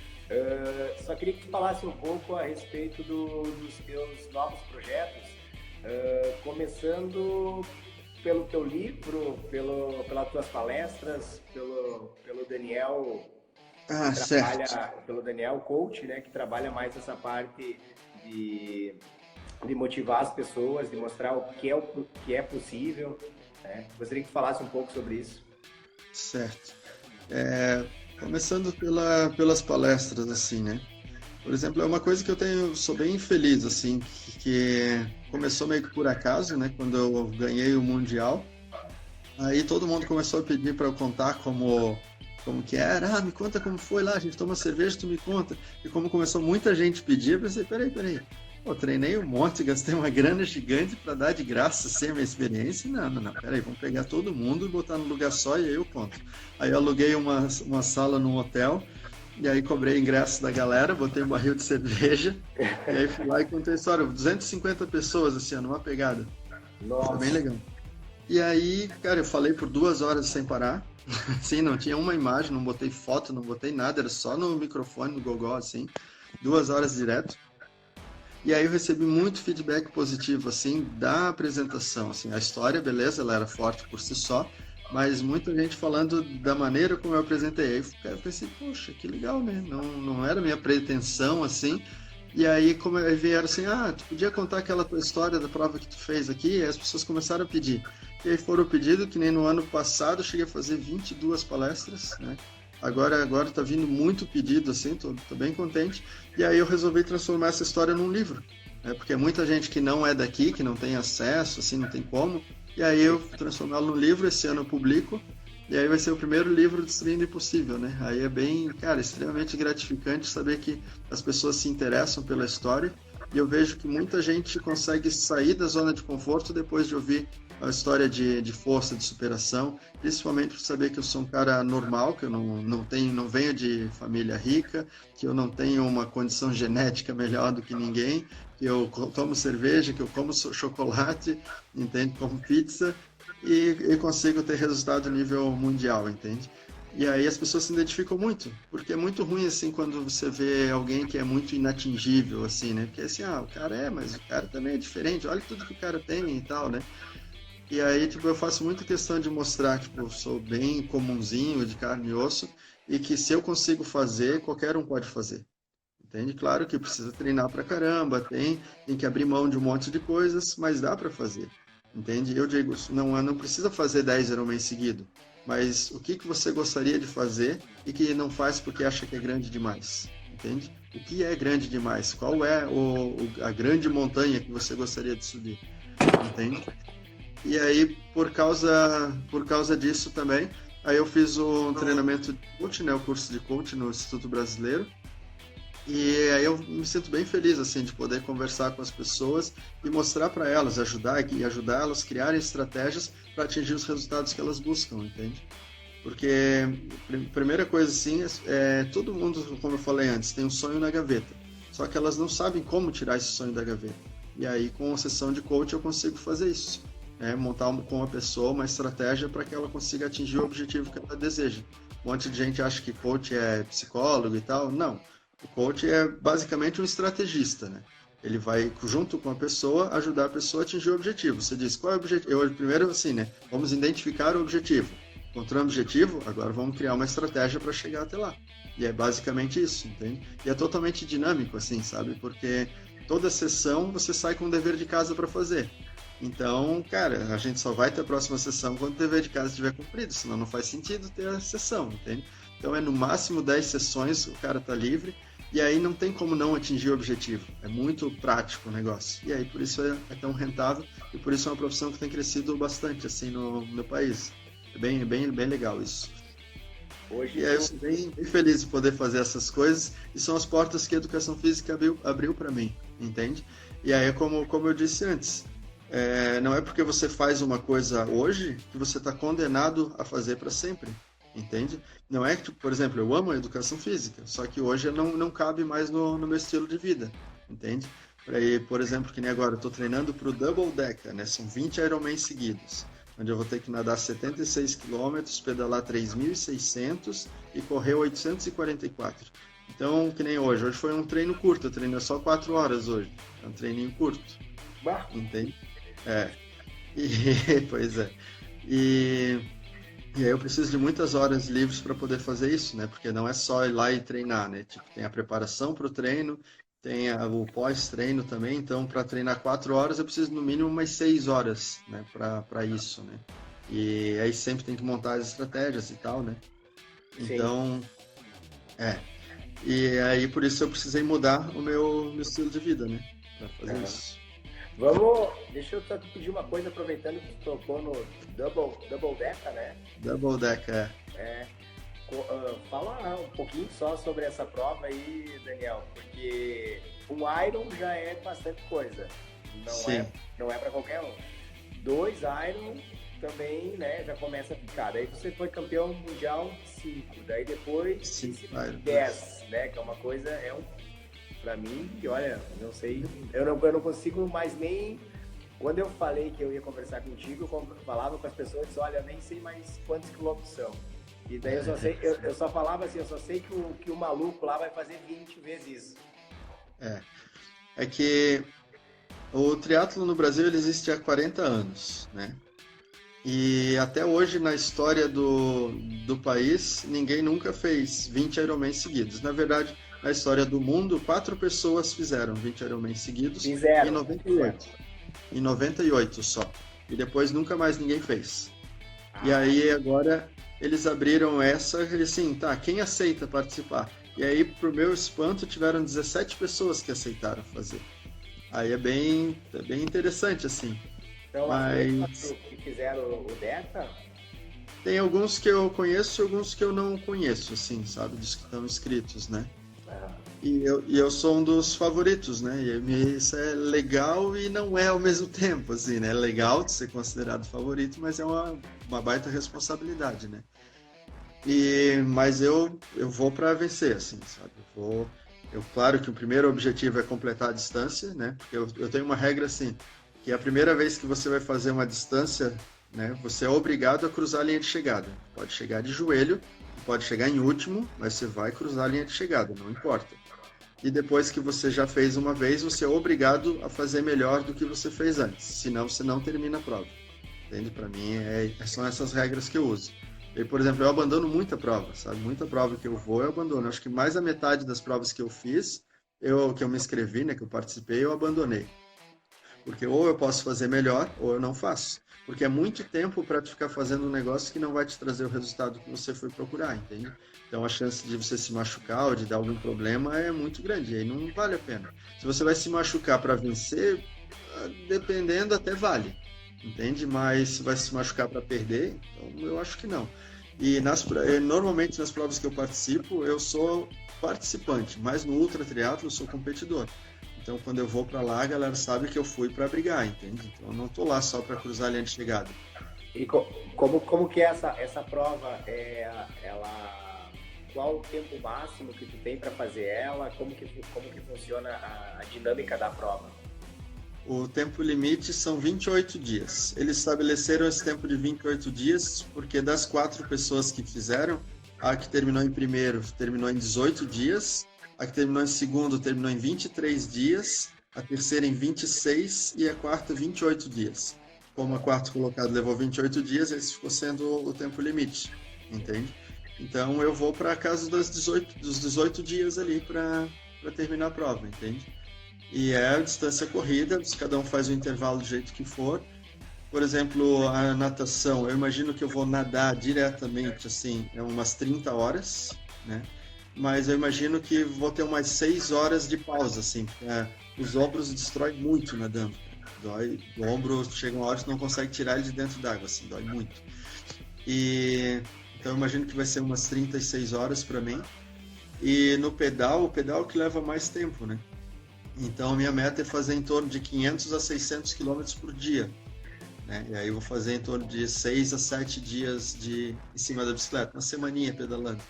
C: Só queria que tu falasse um pouco a respeito dos teus novos projetos, começando pelo teu livro, pelas tuas palestras, pelo Daniel, pelo Daniel Coach, né, que trabalha mais essa parte de motivar as pessoas, de mostrar o que é possível, né? Gostaria que falasse um pouco sobre isso.
B: Certo. Começando pelas palestras, assim, né? Por exemplo, é uma coisa que sou bem feliz, assim, que começou meio que por acaso, né? Quando eu ganhei o Mundial, aí todo mundo começou a pedir para eu contar como que era, me conta como foi lá, a gente toma cerveja, tu me conta. E como começou muita gente pedir, eu pensei, peraí. Pô, treinei um monte, gastei uma grana gigante para dar de graça, sem a minha experiência. Não, peraí, vamos pegar todo mundo e botar no lugar só e aí eu conto. Aí eu aluguei uma sala num hotel, e aí cobrei ingresso da galera, botei um barril de cerveja, e aí fui lá e contei a história. 250 pessoas, assim, numa pegada.
C: Nossa.
B: Foi bem legal. E aí, cara, eu falei por 2 horas sem parar. Assim, não tinha uma imagem, não botei foto, não botei nada, era só no microfone, no gogó, assim. 2 horas direto. E aí eu recebi muito feedback positivo, assim, da apresentação, assim, a história, beleza, ela era forte por si só, mas muita gente falando da maneira como eu apresentei. Aí eu pensei, poxa, que legal, né? Não era minha pretensão, assim. E aí vieram assim, tu podia contar aquela tua história da prova que tu fez aqui? E as pessoas começaram a pedir. E aí foram pedindo, que nem no ano passado, eu cheguei a fazer 22 palestras, né? Agora tá vindo muito pedido, assim, tô bem contente. E aí eu resolvi transformar essa história num livro, né? Porque muita gente que não é daqui, que não tem acesso, assim, não tem como. E aí eu transformá-lo num livro, esse ano eu publico. E aí vai ser o primeiro livro Destruindo o Impossível, né? Aí é bem, cara, extremamente gratificante saber que as pessoas se interessam pela história. E eu vejo que muita gente consegue sair da zona de conforto depois de ouvir uma história de força, de superação, principalmente por saber que eu sou um cara normal, que eu não venho de família rica, que eu não tenho uma condição genética melhor do que ninguém, que eu tomo cerveja, que eu como chocolate, entende? Como pizza, e consigo ter resultado nível mundial, entende? E aí as pessoas se identificam muito, porque é muito ruim, assim, quando você vê alguém que é muito inatingível, assim, né? Porque, assim, o cara mas o cara também é diferente, olha tudo que o cara tem e tal, né? E aí, tipo, eu faço muita questão de mostrar que, tipo, eu sou bem comunzinho, de carne e osso, e que se eu consigo fazer, qualquer um pode fazer. Entende? Claro que precisa treinar pra caramba, tem que abrir mão de um monte de coisas, mas dá pra fazer. Entende? Eu digo, não precisa fazer 10 Ironman seguido, mas o que você gostaria de fazer e que não faz porque acha que é grande demais? Entende? O que é grande demais? Qual é a grande montanha que você gostaria de subir? Entende? E aí, por causa disso também, aí eu fiz um treinamento de coach, né, o curso de coach no Instituto Brasileiro. E aí eu me sinto bem feliz, assim, de poder conversar com as pessoas e mostrar para elas, ajudar elas a criarem estratégias para atingir os resultados que elas buscam, entende? Porque, primeira coisa, assim, todo mundo, como eu falei antes, tem um sonho na gaveta. Só que elas não sabem como tirar esse sonho da gaveta. E aí, com a sessão de coach, eu consigo fazer isso. Montar com a pessoa uma estratégia para que ela consiga atingir o objetivo que ela deseja. Um monte de gente acha que coach é psicólogo e tal. Não. O coach é basicamente um estrategista, né? Ele vai, junto com a pessoa, ajudar a pessoa a atingir o objetivo. Você diz, qual é o objetivo? Primeiro, assim, né? Vamos identificar o objetivo. Encontramos o objetivo, agora vamos criar uma estratégia para chegar até lá. E é basicamente isso, entende? E é totalmente dinâmico, assim, sabe? Porque toda sessão você sai com um dever de casa para fazer. Então, cara, a gente só vai ter a próxima sessão quando o dever de casa estiver cumprido, senão não faz sentido ter a sessão, entende? Então é no máximo 10 sessões, o cara tá livre, e aí não tem como não atingir o objetivo. É muito prático o negócio. E aí por isso é tão rentável, e por isso é uma profissão que tem crescido bastante, assim, no meu país. É bem legal isso. E aí eu sou bem feliz de poder fazer essas coisas, e são as portas que a educação física abriu para mim, entende? E aí, como eu disse antes, não é porque você faz uma coisa hoje que você está condenado a fazer para sempre, entende? Não é que, por exemplo, eu amo a educação física, só que hoje não cabe mais no meu estilo de vida, entende? Por exemplo, que nem agora, eu estou treinando para o Double Deca, né? São 20 Ironman seguidos, onde eu vou ter que nadar 76 km, pedalar 3.600 e correr 844. Então, que nem hoje foi um treino curto, eu treinei só 4 horas hoje, é um treininho curto, entende? Pois é. E aí eu preciso de muitas horas livres para poder fazer isso, né? Porque não é só ir lá e treinar, né? Tipo, tem a preparação para o treino, tem o pós-treino também. Então, para treinar 4 horas, eu preciso no mínimo umas 6 horas, né? Para isso, né? E aí sempre tem que montar as estratégias e tal, né? Então, E aí por isso eu precisei mudar o meu estilo de vida, né? Para fazer isso.
C: Deixa eu só te pedir uma coisa, aproveitando que tu tocou no Double Deca, né?
B: Double Deca,
C: fala um pouquinho só sobre essa prova aí, Daniel, porque um Iron já é bastante coisa, não é para qualquer um. 2 Iron também, né, já começa a ficar. Daí você foi campeão mundial 5, daí depois 10, né, que é uma coisa, pra mim, que olha, não sei, eu não consigo mais nem... Quando eu falei que eu ia conversar contigo, eu falava com as pessoas, disse, olha, eu nem sei mais quantos quilômetros são. E daí eu só falava assim, eu só sei que o maluco lá vai fazer 20 vezes isso.
B: É que o triatlo no Brasil ele existe há 40 anos, né? E até hoje, na história do país, ninguém nunca fez 20 Ironman seguidos. Na verdade, na história do mundo, 4 pessoas fizeram 20 Ironman seguidos em 98. Em 98 só. E depois nunca mais ninguém fez. E aí agora eles abriram essa e assim, quem aceita participar? E aí, pro meu espanto, tiveram 17 pessoas que aceitaram fazer. Aí é bem interessante, assim.
C: Então, mas que fizeram o Deca?
B: Tem alguns que eu conheço e alguns que eu não conheço, assim, sabe? Dos que estão inscritos, né? E eu sou um dos favoritos, né? Isso é legal e não é ao mesmo tempo, assim, né? É legal de ser considerado favorito, mas é uma baita responsabilidade, né? Mas eu vou para vencer, assim, sabe? Claro que o primeiro objetivo é completar a distância, né? Porque eu tenho uma regra, assim, que a primeira vez que você vai fazer uma distância, né? Você é obrigado a cruzar a linha de chegada. Pode chegar de joelho, pode chegar em último, mas você vai cruzar a linha de chegada, não importa. E depois que você já fez uma vez, você é obrigado a fazer melhor do que você fez antes. Senão, você não termina a prova. Entende? Para mim, são essas regras que eu uso. E, por exemplo, eu abandono muita prova, sabe? Muita prova que eu vou, eu abandono. Acho que mais da metade das provas que eu fiz, que eu me inscrevi, né, que eu participei, eu abandonei. Porque ou eu posso fazer melhor, ou eu não faço. Porque é muito tempo para tu ficar fazendo um negócio que não vai te trazer o resultado que você foi procurar, entende? Então a chance de você se machucar ou de dar algum problema é muito grande, e aí não vale a pena. Se você vai se machucar para vencer, dependendo até vale, entende? Mas se vai se machucar para perder, então eu acho que não. E normalmente nas provas que eu participo, eu sou participante, mas no ultra triatlo eu sou competidor. Então, quando eu vou para lá, a galera sabe que eu fui para brigar, entende? Então, eu não tô lá só para cruzar a linha de chegada.
C: E como que é essa prova? Qual o tempo máximo que tu tem para fazer ela? Como que funciona a dinâmica da prova?
B: O tempo limite são 28 dias. Eles estabeleceram esse tempo de 28 dias porque das 4 pessoas que fizeram, a que terminou em primeiro terminou em 18 dias, a que terminou em segundo terminou em 23 dias, a terceira em 26 e a quarta 28 dias. Como a quarta colocada levou 28 dias, esse ficou sendo o tempo limite, entende? Então eu vou para casa dos 18 dias ali para terminar a prova, entende? E é a distância corrida, cada um faz o intervalo do jeito que for. Por exemplo, a natação, eu imagino que eu vou nadar diretamente, assim, umas 30 horas, né? Mas eu imagino que vou ter umas 6 horas de pausa, assim, porque os ombros destrói muito nadando. Dói, o ombro chega uma hora que você não consegue tirar ele de dentro d'água, assim, dói muito. Então eu imagino que vai ser umas 36 horas para mim. E no pedal, o pedal que leva mais tempo, né? Então a minha meta é fazer em torno de 500 a 600 km por dia, né? E aí eu vou fazer em torno de 6 a 7 dias em cima da bicicleta, uma semaninha pedalando.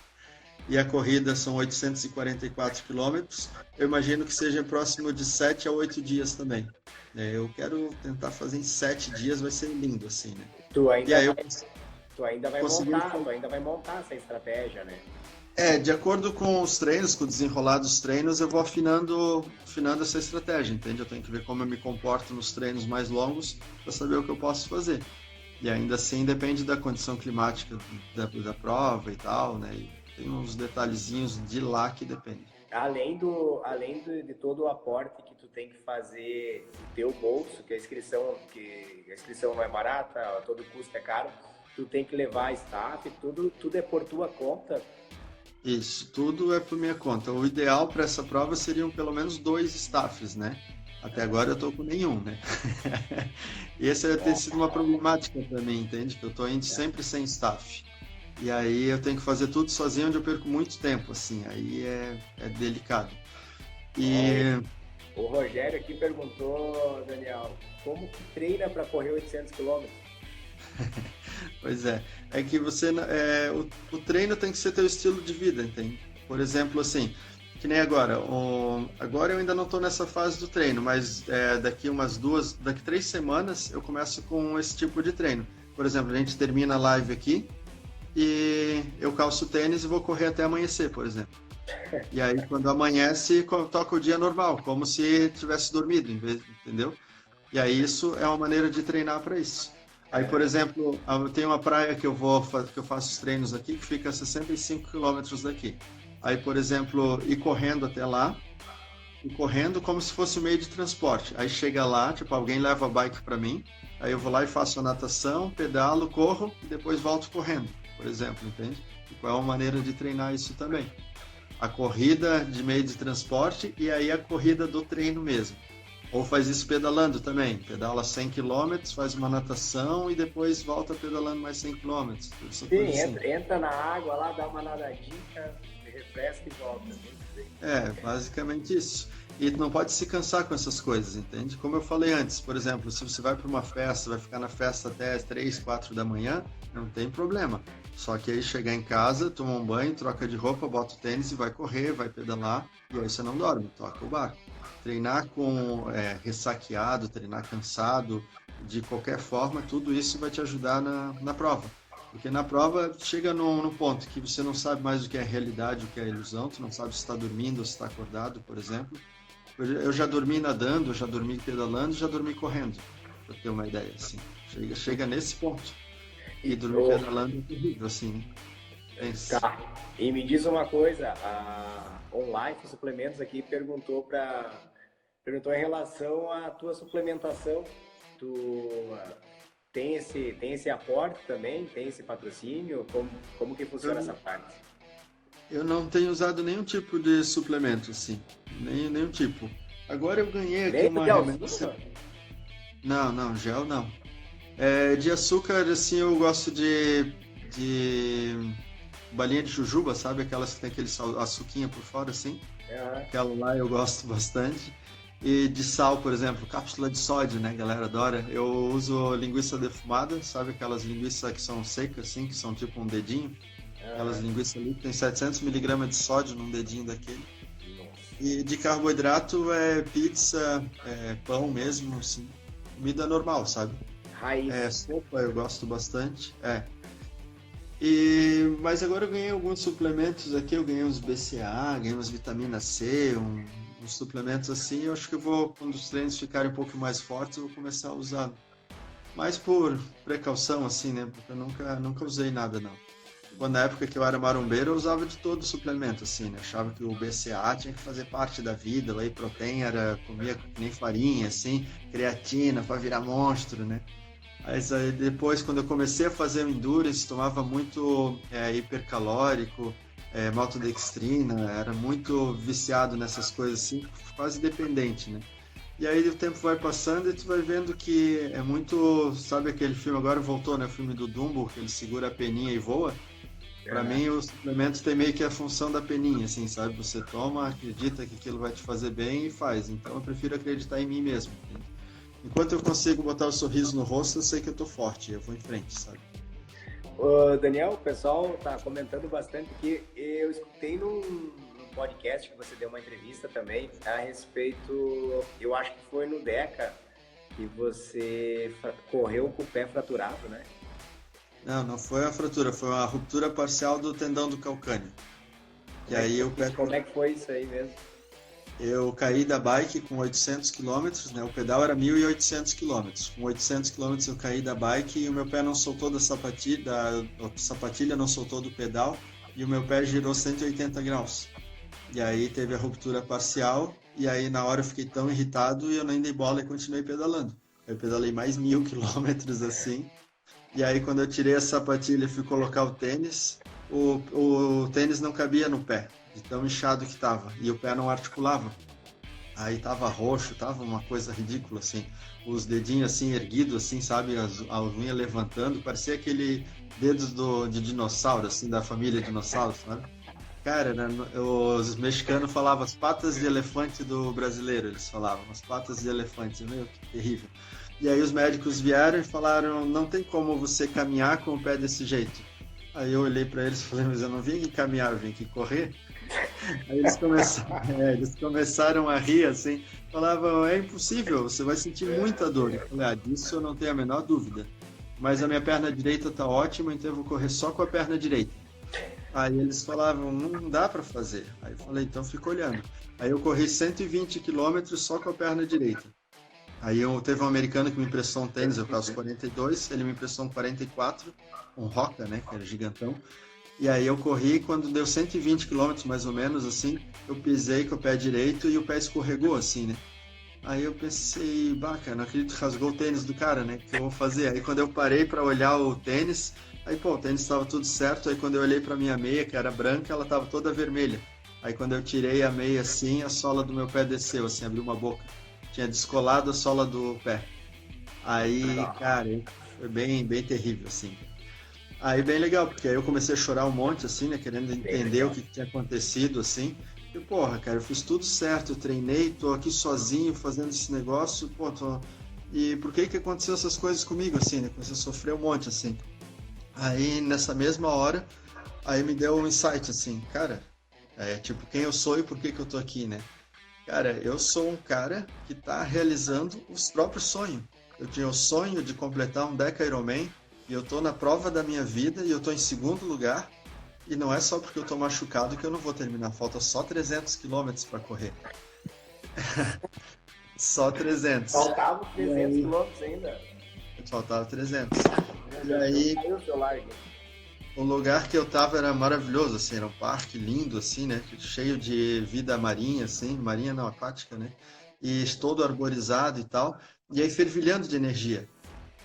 B: E a corrida são 844 quilômetros. Eu imagino que seja próximo de 7 a 8 dias também. Eu quero tentar fazer em 7 dias, vai ser lindo assim, né?
C: Tu ainda vai montar essa estratégia, né?
B: De acordo com os treinos, com o desenrolar dos treinos, eu vou afinando essa estratégia, entende? Eu tenho que ver como eu me comporto nos treinos mais longos para saber o que eu posso fazer. E ainda assim depende da condição climática da prova e tal, né? E tem uns detalhezinhos de lá que depende.
C: Além de todo o aporte que tu tem que fazer no teu bolso, que a inscrição não é barata, todo custo é caro, tu tem que levar staff, tudo é por tua conta.
B: Isso, tudo é por minha conta. O ideal para essa prova seriam pelo menos 2 staffs, né? Até agora eu tô com nenhum, né? E essa tem sido uma problemática para mim, entende? Que eu tô indo sempre sem staff. E aí eu tenho que fazer tudo sozinho, onde eu perco muito tempo, assim. Aí é delicado.
C: O Rogério aqui perguntou, Daniel, como que treina para correr 800 km?
B: Pois é que o treino tem que ser teu estilo de vida, entende? Por exemplo, assim, que nem agora. Agora eu ainda não estou nessa fase do treino, mas daqui 3 semanas eu começo com esse tipo de treino. Por exemplo, a gente termina a live aqui e eu calço o tênis e vou correr até amanhecer, por exemplo. E aí quando amanhece, toca o dia normal, como se tivesse dormido, entendeu? E aí isso é uma maneira de treinar para isso. Aí, por exemplo, eu tenho uma praia que eu faço os treinos aqui, que fica a 65 quilômetros daqui. Aí, por exemplo, ir correndo até lá, e correndo como se fosse um meio de transporte. Aí chega lá, tipo, alguém leva a bike para mim, aí eu vou lá e faço a natação, pedalo, corro, e depois volto correndo, por exemplo, entende? Tipo, é uma maneira de treinar isso também. A corrida de meio de transporte e aí a corrida do treino mesmo. Ou faz isso pedalando também. Pedala 100 km, faz uma natação e depois volta pedalando mais 100 km.
C: Sim, entra na água lá, dá uma nadadinha, refresca e volta.
B: Basicamente isso. E não pode se cansar com essas coisas, entende? Como eu falei antes, por exemplo, se você vai para uma festa, vai ficar na festa até 3, 4 da manhã, não tem problema. Só que aí chegar em casa, toma um banho, troca de roupa, bota o tênis e vai correr, vai pedalar, e aí você não dorme, toca o barco. Treinar com ressaqueado, treinar cansado, de qualquer forma, tudo isso vai te ajudar na prova. Porque na prova chega num ponto que você não sabe mais o que é realidade, o que é ilusão, tu não sabe se está dormindo ou se está acordado, por exemplo. Eu já dormi nadando, já dormi pedalando, já dormi correndo, para ter uma ideia, assim. Chega nesse ponto. E dormir pedalando é terrível, assim, né?
C: Tá. E me diz uma coisa, a OnLife Suplementos aqui perguntou em relação à tua suplementação. Tu tem esse aporte também? Tem esse patrocínio? Como que funciona essa parte?
B: Eu não tenho usado nenhum tipo de suplemento, assim. Nenhum tipo. Agora eu ganhei aqui uma remessa. Não, gel não. De açúcar, assim, eu gosto de balinha de jujuba, sabe? Aquelas que tem aquele açuquinha por fora, assim. Aquela lá eu gosto bastante. E de sal, por exemplo, cápsula de sódio, né? A galera adora. Eu uso linguiça defumada, sabe? Aquelas linguiças que são secas, assim, que são tipo um dedinho. Aquelas linguiças ali que tem 700 mg de sódio num dedinho daquele. E de carboidrato pizza, pão mesmo, assim. Comida normal, sabe?
C: Raiz.
B: Sopa eu gosto bastante. Mas agora eu ganhei alguns suplementos aqui, eu ganhei uns BCA, ganhei umas vitamina C, uns suplementos assim. Eu acho que quando os treinos ficarem um pouco mais fortes, eu vou começar a usar. Mais por precaução, assim, né? Porque eu nunca usei nada, não. Quando na época que eu era marombeiro, eu usava de todo o suplemento, assim, né? Achava que o BCA tinha que fazer parte da vida, o whey protein comia que nem farinha, assim, creatina para virar monstro, né? Mas aí depois, quando eu comecei a fazer o endurance, tomava muito hipercalórico, maltodextrina, era muito viciado nessas coisas assim, quase dependente, né? E aí o tempo vai passando e tu vai vendo que é muito, sabe aquele filme, agora voltou, né? O filme do Dumbo, que ele segura a peninha e voa. Pra mim, os suplementos tem meio que a função da peninha, assim, sabe? Você toma, acredita que aquilo vai te fazer bem e faz. Então eu prefiro acreditar em mim mesmo. Enquanto eu consigo botar o sorriso no rosto, eu sei que eu tô forte, eu vou em frente, sabe?
C: Daniel, o pessoal tá comentando bastante que eu escutei num podcast que você deu uma entrevista também a respeito, eu acho que foi no Deca, que você correu com o pé fraturado, né?
B: Não foi uma fratura, foi uma ruptura parcial do tendão do calcâneo.
C: Como é que foi isso aí mesmo?
B: Eu caí da bike com 800 km, né? O pedal era 1.800 km. Com 800 km eu caí da bike e o meu pé não soltou da sapatilha não soltou do pedal e o meu pé girou 180 graus. E aí teve a ruptura parcial e aí na hora eu fiquei tão irritado e eu nem dei bola e continuei pedalando. Eu pedalei mais 1.000 km assim. E aí quando eu tirei a sapatilha e fui colocar o tênis, o tênis não cabia no pé, de tão inchado que tava, e o pé não articulava. Aí tava roxo, tava uma coisa ridícula, assim, os dedinhos assim erguidos, assim, sabe, a unha levantando, parecia aquele dedos de dinossauro, assim, da família dinossauro, sabe? Cara, os mexicanos falavam as patas de elefante do brasileiro, eles falavam, as patas de elefante, meu, que terrível. E aí os médicos vieram e falaram, não tem como você caminhar com o pé desse jeito. Aí eu olhei para eles e falei, mas eu não vim aqui caminhar, eu vim aqui correr. Aí eles começaram a rir assim, falavam, é impossível, você vai sentir muita dor. Eu falei, disso eu não tenho a menor dúvida. Mas a minha perna direita tá ótima, então eu vou correr só com a perna direita. Aí eles falavam, não dá para fazer. Aí eu falei, então fica olhando. Aí eu corri 120 km só com a perna direita. Aí teve um americano que me emprestou um tênis, eu calço 42, ele me emprestou um 44, um Roca, né, que era gigantão. E aí eu corri, quando deu 120 km mais ou menos, assim, eu pisei com o pé direito e o pé escorregou, assim, né. Aí eu pensei, cara, não acredito que rasgou o tênis do cara, né, o que eu vou fazer? Aí quando eu parei para olhar o tênis, aí o tênis estava tudo certo, aí quando eu olhei para minha meia, que era branca, ela estava toda vermelha. Aí quando eu tirei a meia assim, a sola do meu pé desceu, assim, abriu uma boca. tinha descolado a sola do pé. Aí, cara, foi bem, bem terrível, assim. Aí bem legal, porque aí eu comecei a chorar um monte, assim, né? Querendo entender o que tinha acontecido, assim. E, porra, cara, eu fiz tudo certo, eu treinei, tô aqui sozinho fazendo esse negócio, pô, E por que aconteceu essas coisas comigo, assim, né? Comecei a sofrer um monte, assim. Aí, nessa mesma hora, aí me deu um insight, assim, cara, tipo, quem eu sou e por que eu tô aqui, né? Cara, eu sou um cara que tá realizando os próprios sonhos. Eu tinha o sonho de completar um Deca Ironman, e eu tô na prova da minha vida, e eu tô em segundo lugar, e não é só porque eu tô machucado que eu não vou terminar, falta só 300 quilômetros para correr. Só 300.
C: Faltavam 300 quilômetros ainda.
B: Faltava 300. E aí, o lugar que eu tava era maravilhoso, assim, era um parque lindo, assim, né? Cheio de vida marinha, assim, marinha não, aquática, né? E todo arborizado e tal. E aí fervilhando de energia.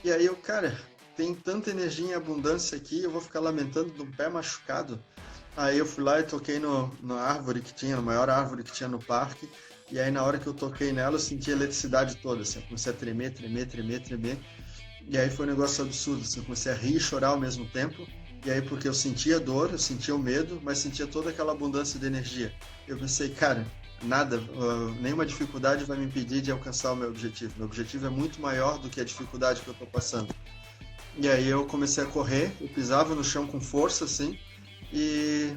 B: E aí eu, cara, tem tanta energia em abundância aqui, eu vou ficar lamentando de um pé machucado. Aí eu fui lá e toquei na árvore que tinha, na maior árvore que tinha no parque. E aí na hora que eu toquei nela, eu senti a eletricidade toda, assim, eu comecei a tremer. E aí foi um negócio absurdo, assim, eu comecei a rir e chorar ao mesmo tempo. E aí porque eu sentia dor, eu sentia o medo, mas sentia toda aquela abundância de energia. Eu pensei, cara, nada, nenhuma dificuldade vai me impedir de alcançar o meu objetivo. Meu objetivo é muito maior do que a dificuldade que eu estou passando. E aí eu comecei a correr, eu pisava no chão com força, assim, e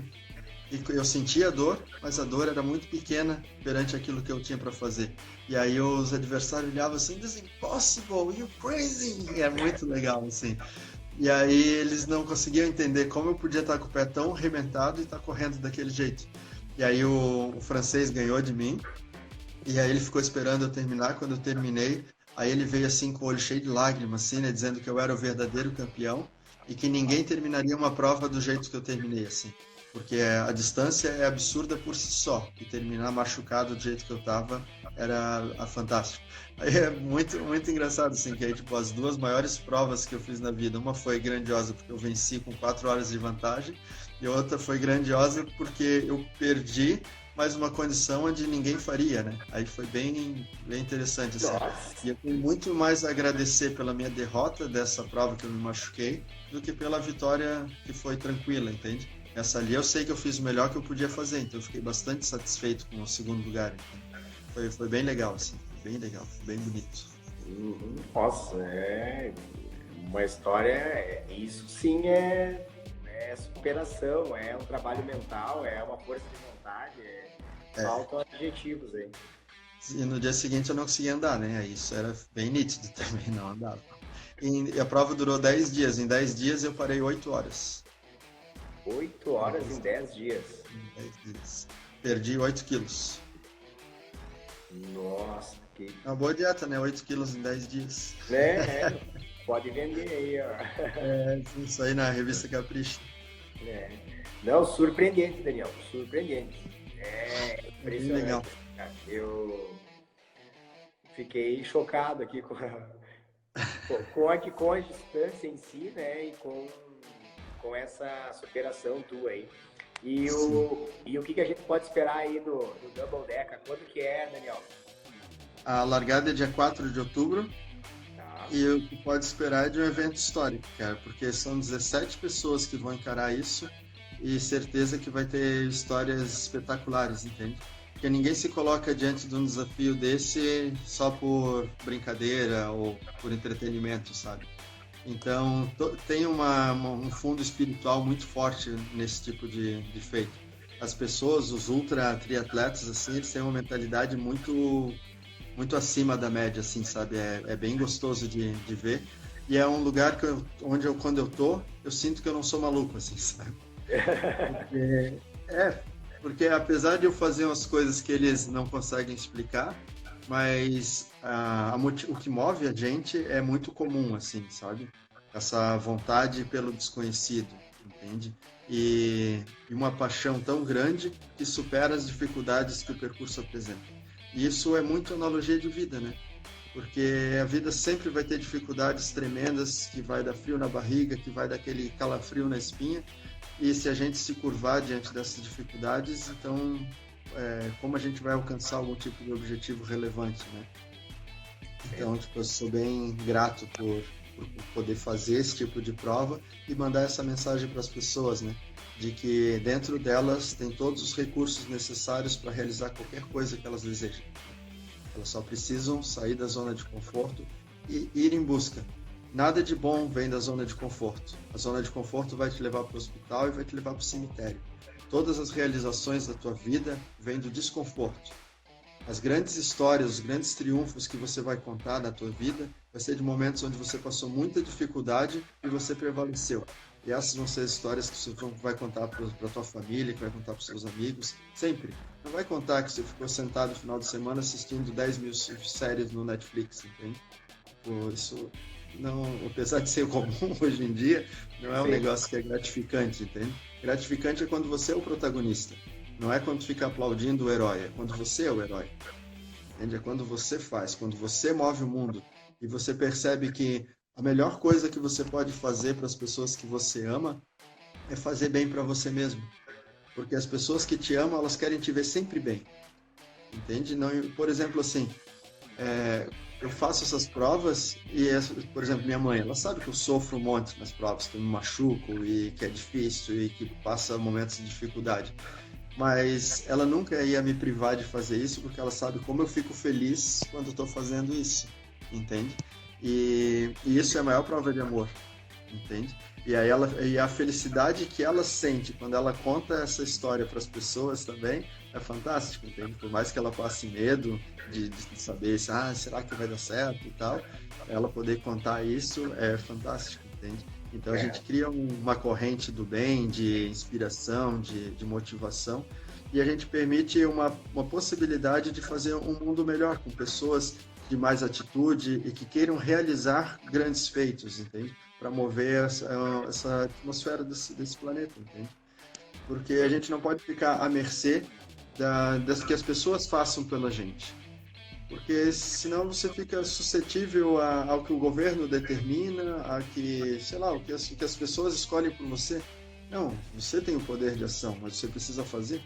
B: eu sentia a dor, mas a dor era muito pequena perante aquilo que eu tinha para fazer. E aí os adversários olhavam assim, "This is impossible, you're crazy!" E é muito legal, assim. E aí eles não conseguiam entender como eu podia estar com o pé tão arrebentado e estar correndo daquele jeito. E aí o francês ganhou de mim, e aí ele ficou esperando eu terminar. Quando eu terminei, aí ele veio assim com o olho cheio de lágrimas, assim, né, dizendo que eu era o verdadeiro campeão e que ninguém terminaria uma prova do jeito que eu terminei, assim. Porque a distância é absurda por si só, e terminar machucado do jeito que eu tava era fantástico. Aí é muito, muito engraçado, assim, que aí, tipo, as duas maiores provas que eu fiz na vida, uma foi grandiosa porque eu venci com 4 horas de vantagem, e a outra foi grandiosa porque eu perdi, mas uma condição onde ninguém faria, né? Aí foi bem, bem interessante, assim. E eu tenho muito mais a agradecer pela minha derrota dessa prova que eu me machuquei, do que pela vitória que foi tranquila, entende? Essa ali eu sei que eu fiz o melhor que eu podia fazer, então eu fiquei bastante satisfeito com o segundo lugar. Então foi bem legal, assim, bem legal, bem bonito.
C: Nossa, é uma história, isso sim é superação, é um trabalho mental, é uma força de vontade, faltam adjetivos aí.
B: E no dia seguinte eu não conseguia andar, né? Isso era bem nítido também, não andava. E a prova durou 10 dias, em 10 dias eu parei 8 horas.
C: 8 horas em 10 dias.
B: 10 dias. Perdi 8 quilos.
C: Nossa, que...
B: É uma boa dieta, né? 8 quilos em 10 dias.
C: Pode vender aí, ó.
B: Isso aí na revista Capricho.
C: Não, surpreendente, Daniel. Surpreendente. É impressionante.
B: Legal.
C: Eu fiquei chocado aqui com a distância em si, né? E com essa superação tua aí. E o que a gente pode esperar aí do Double Deca? Quando que é, Daniel?
B: A largada é dia 4 de outubro. E o que pode esperar é de um evento histórico, cara, porque são 17 pessoas que vão encarar isso e certeza que vai ter histórias espetaculares, entende? Porque ninguém se coloca diante de um desafio desse só por brincadeira ou por entretenimento, sabe? Então, tem um fundo espiritual muito forte nesse tipo de feito. As pessoas, os ultra triatletas, assim, eles têm uma mentalidade muito acima da média, assim, sabe? É bem gostoso de ver. E é um lugar onde quando eu tô, eu sinto que eu não sou maluco, assim, sabe? Porque apesar de eu fazer umas coisas que eles não conseguem explicar, mas o que move a gente é muito comum, assim, sabe? Essa vontade pelo desconhecido, entende? E uma paixão tão grande que supera as dificuldades que o percurso apresenta. E isso é muito analogia de vida, né? Porque a vida sempre vai ter dificuldades tremendas, que vai dar frio na barriga, que vai dar aquele calafrio na espinha. E se a gente se curvar diante dessas dificuldades, então como a gente vai alcançar algum tipo de objetivo relevante, né? Então, tipo, eu sou bem grato por poder fazer esse tipo de prova e mandar essa mensagem para as pessoas, né? De que dentro delas tem todos os recursos necessários para realizar qualquer coisa que elas desejem. Elas só precisam sair da zona de conforto e ir em busca. Nada de bom vem da zona de conforto. A zona de conforto vai te levar para o hospital e vai te levar para o cemitério. Todas as realizações da tua vida vêm do desconforto. As grandes histórias, os grandes triunfos que você vai contar na tua vida vai ser de momentos onde você passou muita dificuldade e você prevaleceu. E essas vão ser as histórias que você vai contar para a tua família, que vai contar para os seus amigos, sempre. Não vai contar que você ficou sentado no final de semana assistindo 10 mil séries no Netflix, entende? Isso, não, apesar de ser comum hoje em dia, não é um negócio que é gratificante, entende? Gratificante é quando você é o protagonista. Não é quando fica aplaudindo o herói, é quando você é o herói. Entende? É quando você faz, quando você move o mundo e você percebe que a melhor coisa que você pode fazer para as pessoas que você ama é fazer bem para você mesmo. Porque as pessoas que te amam, elas querem te ver sempre bem. Entende? Não, por exemplo, assim, eu faço essas provas e, por exemplo, minha mãe, ela sabe que eu sofro um monte nas provas, que eu me machuco e que é difícil e que passa momentos de dificuldade. Mas ela nunca ia me privar de fazer isso, porque ela sabe como eu fico feliz quando eu estou fazendo isso, entende? E isso é a maior prova de amor, entende? E aí a felicidade que ela sente quando ela conta essa história para as pessoas também é fantástico, entende? Por mais que ela passe medo de saber se, será que vai dar certo e tal, ela poder contar isso é fantástico, entende? Então a gente cria uma corrente do bem, de inspiração, de motivação, e a gente permite uma possibilidade de fazer um mundo melhor, com pessoas de mais atitude e que queiram realizar grandes feitos, entende? Para mover essa atmosfera desse planeta, entende? Porque a gente não pode ficar à mercê das que as pessoas façam pela gente. Porque senão você fica suscetível ao que o governo determina, a que, sei lá, o que as pessoas escolhem por você. Não, você tem o poder de ação, mas você precisa fazer.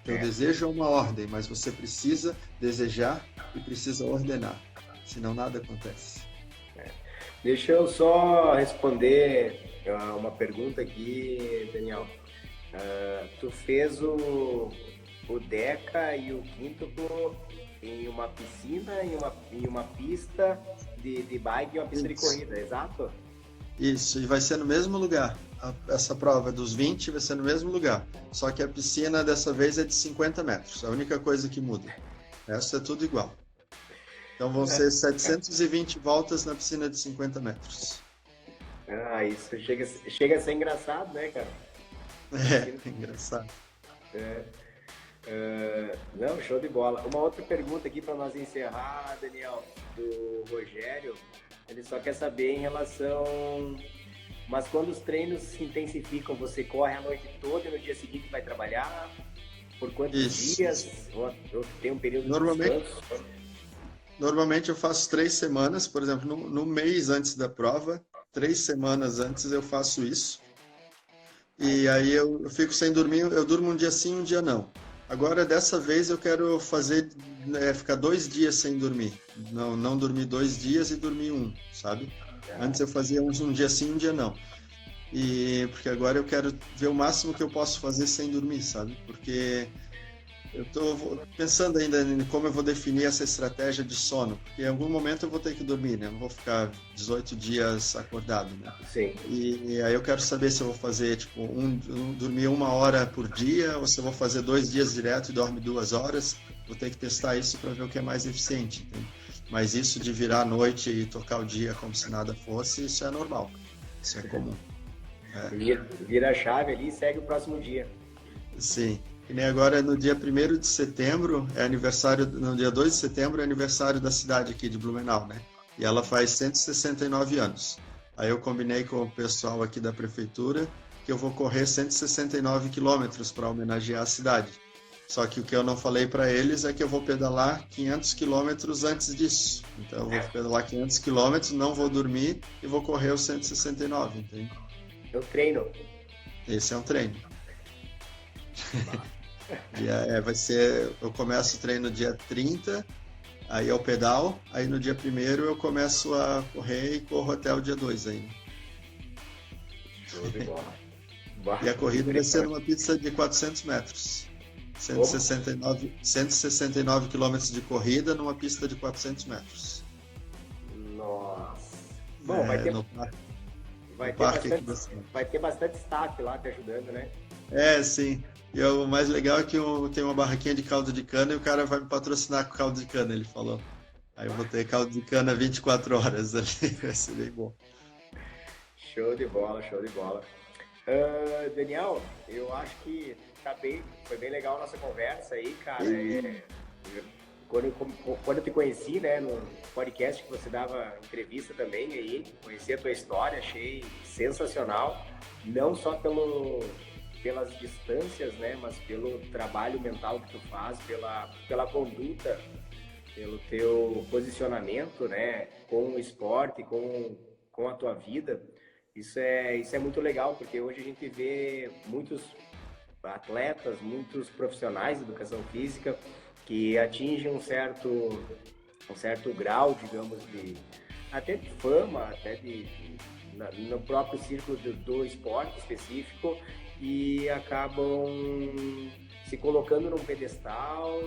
B: O desejo é uma ordem, mas você precisa desejar e precisa ordenar. Senão nada acontece.
C: Deixa eu só responder uma pergunta aqui, Daniel. Tu fez o Deca e o quíntuplo em uma piscina, em uma pista de bike e uma pista de corrida, exato?
B: Isso, e vai ser no mesmo lugar. Essa prova dos 20 vai ser no mesmo lugar. Só que a piscina dessa vez é de 50 metros. A única coisa que muda. Essa é tudo igual. Então vão ser 720 voltas na piscina de 50 metros.
C: Isso chega a ser engraçado, né, cara?
B: É engraçado.
C: Não, show de bola. Uma outra pergunta aqui para nós encerrar, Daniel, do Rogério. Ele só quer saber em relação... Mas quando os treinos se intensificam, você corre a noite toda e no dia seguinte vai trabalhar? Por quantos dias? Ou tem um período de descanso?
B: Normalmente eu faço 3 semanas, por exemplo, no mês antes da prova, 3 semanas antes eu faço isso. E aí eu fico sem dormir, eu durmo um dia sim, um dia não. Agora, dessa vez, eu quero ficar 2 dias sem dormir. Não dormir 2 dias e dormir 1, sabe? Antes eu fazia um dia sim, um dia não. Porque agora eu quero ver o máximo que eu posso fazer sem dormir, sabe? Porque eu estou pensando ainda em como eu vou definir essa estratégia de sono. Porque em algum momento eu vou ter que dormir, né? Eu não vou ficar 18 dias acordado, né?
C: Sim.
B: E aí eu quero saber se eu vou fazer, tipo, dormir 1 hora por dia ou se eu vou fazer 2 dias direto e dorme 2 horas. Vou ter que testar isso para ver o que é mais eficiente, entende? Mas isso de virar à noite e tocar o dia como se nada fosse, isso é normal. Isso é comum.
C: Vira a chave ali e segue o próximo dia.
B: Sim. E nem agora, no dia 1º de setembro, no dia 2 de setembro é aniversário da cidade aqui de Blumenau, né? E ela faz 169 anos. Aí eu combinei com o pessoal aqui da prefeitura que eu vou correr 169 quilômetros para homenagear a cidade. Só que o que eu não falei para eles é que eu vou pedalar 500 quilômetros antes disso. Então eu vou pedalar 500 quilômetros, não vou dormir e vou correr os 169, entende?
C: É um treino.
B: Esse é um treino. Vai ser, eu começo o treino dia 30 aí é o pedal, aí no dia 1º eu começo a correr e corro até o dia 2 aí.
C: Show de bola.
B: E a corrida vai ser numa pista de 400 metros. 169 quilômetros de corrida numa pista de 400 metros.
C: Nossa. Bom, vai ter bastante staff lá te ajudando, né?
B: Sim. E o mais legal é que eu tenho uma barraquinha de caldo de cana e o cara vai me patrocinar com caldo de cana, ele falou. Aí eu vou ter caldo de cana 24 horas ali, vai ser bem bom.
C: Show de bola, show de bola. Daniel, eu acho que foi bem legal a nossa conversa aí, cara. Quando eu te conheci, né, no podcast que você dava entrevista também aí, conheci a tua história, achei sensacional, não só pelas distâncias, né, mas pelo trabalho mental que tu faz, pela conduta, pelo teu posicionamento, né, com o esporte, com a tua vida. Isso é muito legal, porque hoje a gente vê muitos atletas, muitos profissionais de educação física que atingem um certo grau, digamos, até de fama, até no próprio círculo do esporte específico, e acabam se colocando num pedestal,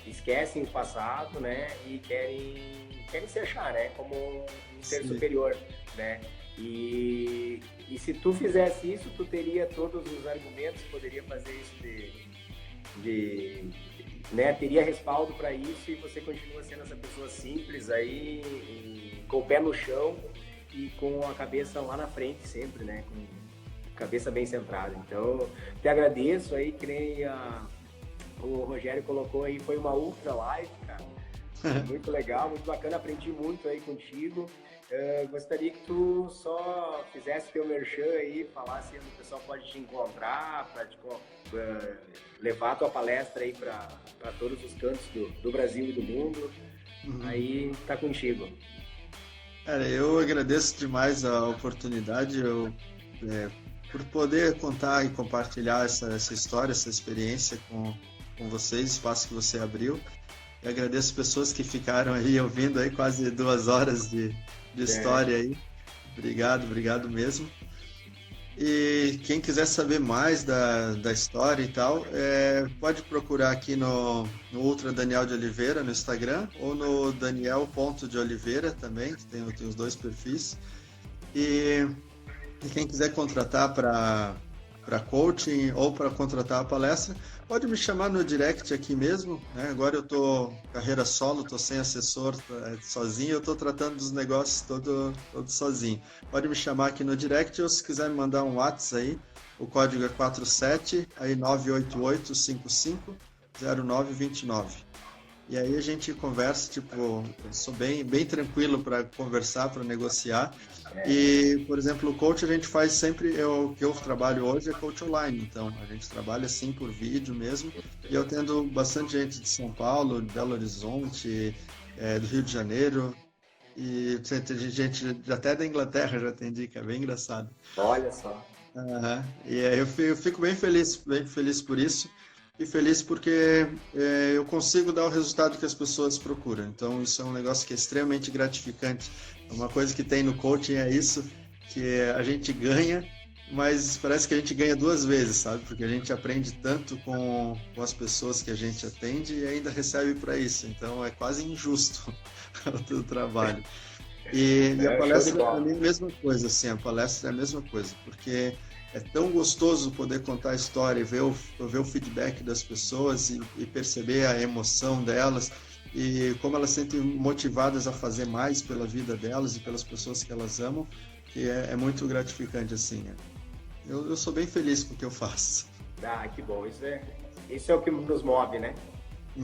C: esquecem o passado, né, e querem se achar, né, como um ser superior, né. E se tu fizesse isso, tu teria todos os argumentos, poderia fazer isso né, teria respaldo para isso, e você continua sendo essa pessoa simples aí, com o pé no chão e com a cabeça lá na frente sempre, né, com a cabeça bem centrada. Então, te agradeço aí, que nem o Rogério colocou aí, foi uma ultra live, cara. Muito legal, muito bacana, aprendi muito aí contigo. Gostaria que tu só fizesse teu merchan aí, falasse onde o pessoal pode te encontrar, para levar a tua palestra aí para todos os cantos do Brasil e do mundo. Aí tá contigo.
B: Cara, eu agradeço demais a oportunidade por poder contar e compartilhar essa história, essa experiência com vocês, espaço que você abriu. Eu agradeço as pessoas que ficaram aí ouvindo aí quase 2 horas de história aí. Obrigado mesmo. E quem quiser saber mais da história e tal, pode procurar aqui no Ultra Daniel de Oliveira no Instagram, ou no Daniel.deoliveira também, que tem os 2 perfis. E quem quiser contratar para coaching ou para contratar a palestra, pode me chamar no direct aqui mesmo, né? Agora eu tô carreira solo, tô sem assessor, sozinho, eu tô tratando dos negócios todo sozinho. Pode me chamar aqui no direct, ou se quiser me mandar um WhatsApp aí, o código é 47, aí 988550929. E aí a gente conversa, tipo, eu sou bem tranquilo para conversar, para negociar. E, por exemplo, o coach a gente faz sempre, o que eu trabalho hoje é coach online, então a gente trabalha assim por vídeo mesmo, e eu tendo bastante gente de São Paulo, de Belo Horizonte, do Rio de Janeiro, e tem gente até da Inglaterra já atendi, que é bem engraçado.
C: Olha só.
B: E aí eu fico bem feliz por isso, e feliz porque eu consigo dar o resultado que as pessoas procuram. Então isso é um negócio que é extremamente gratificante. Uma coisa que tem no coaching é isso, que a gente ganha, mas parece que a gente ganha 2 vezes, sabe? Porque a gente aprende tanto com as pessoas que a gente atende e ainda recebe para isso. Então é quase injusto o trabalho. E a palestra para mim é a mesma coisa, assim, a palestra é a mesma coisa, porque é tão gostoso poder contar a história e ver o feedback das pessoas e perceber a emoção delas e como elas se sentem motivadas a fazer mais pela vida delas e pelas pessoas que elas amam, que é muito gratificante, assim. Eu sou bem feliz com o que eu faço.
C: Que bom. Isso é o que nos move, né?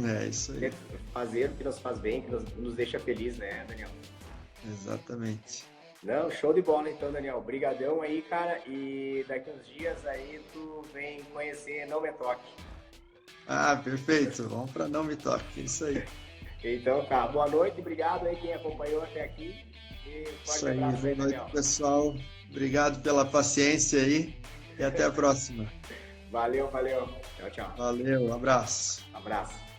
B: É, isso aí.
C: Fazer o que nos faz bem, que nos deixa feliz, né, Daniel?
B: Exatamente.
C: Não, show de bola então, Daniel. Obrigadão aí, cara. E daqui uns dias aí tu vem conhecer Não Me Toque.
B: Perfeito. Vamos para Não Me Toque. Isso aí.
C: Então, tá. Boa noite. Obrigado aí quem acompanhou até aqui. E forte abraço aí, Daniel.
B: Noite, pessoal. Obrigado pela paciência aí. E até a próxima.
C: Valeu. Tchau.
B: Valeu. Um abraço.
C: Abraço.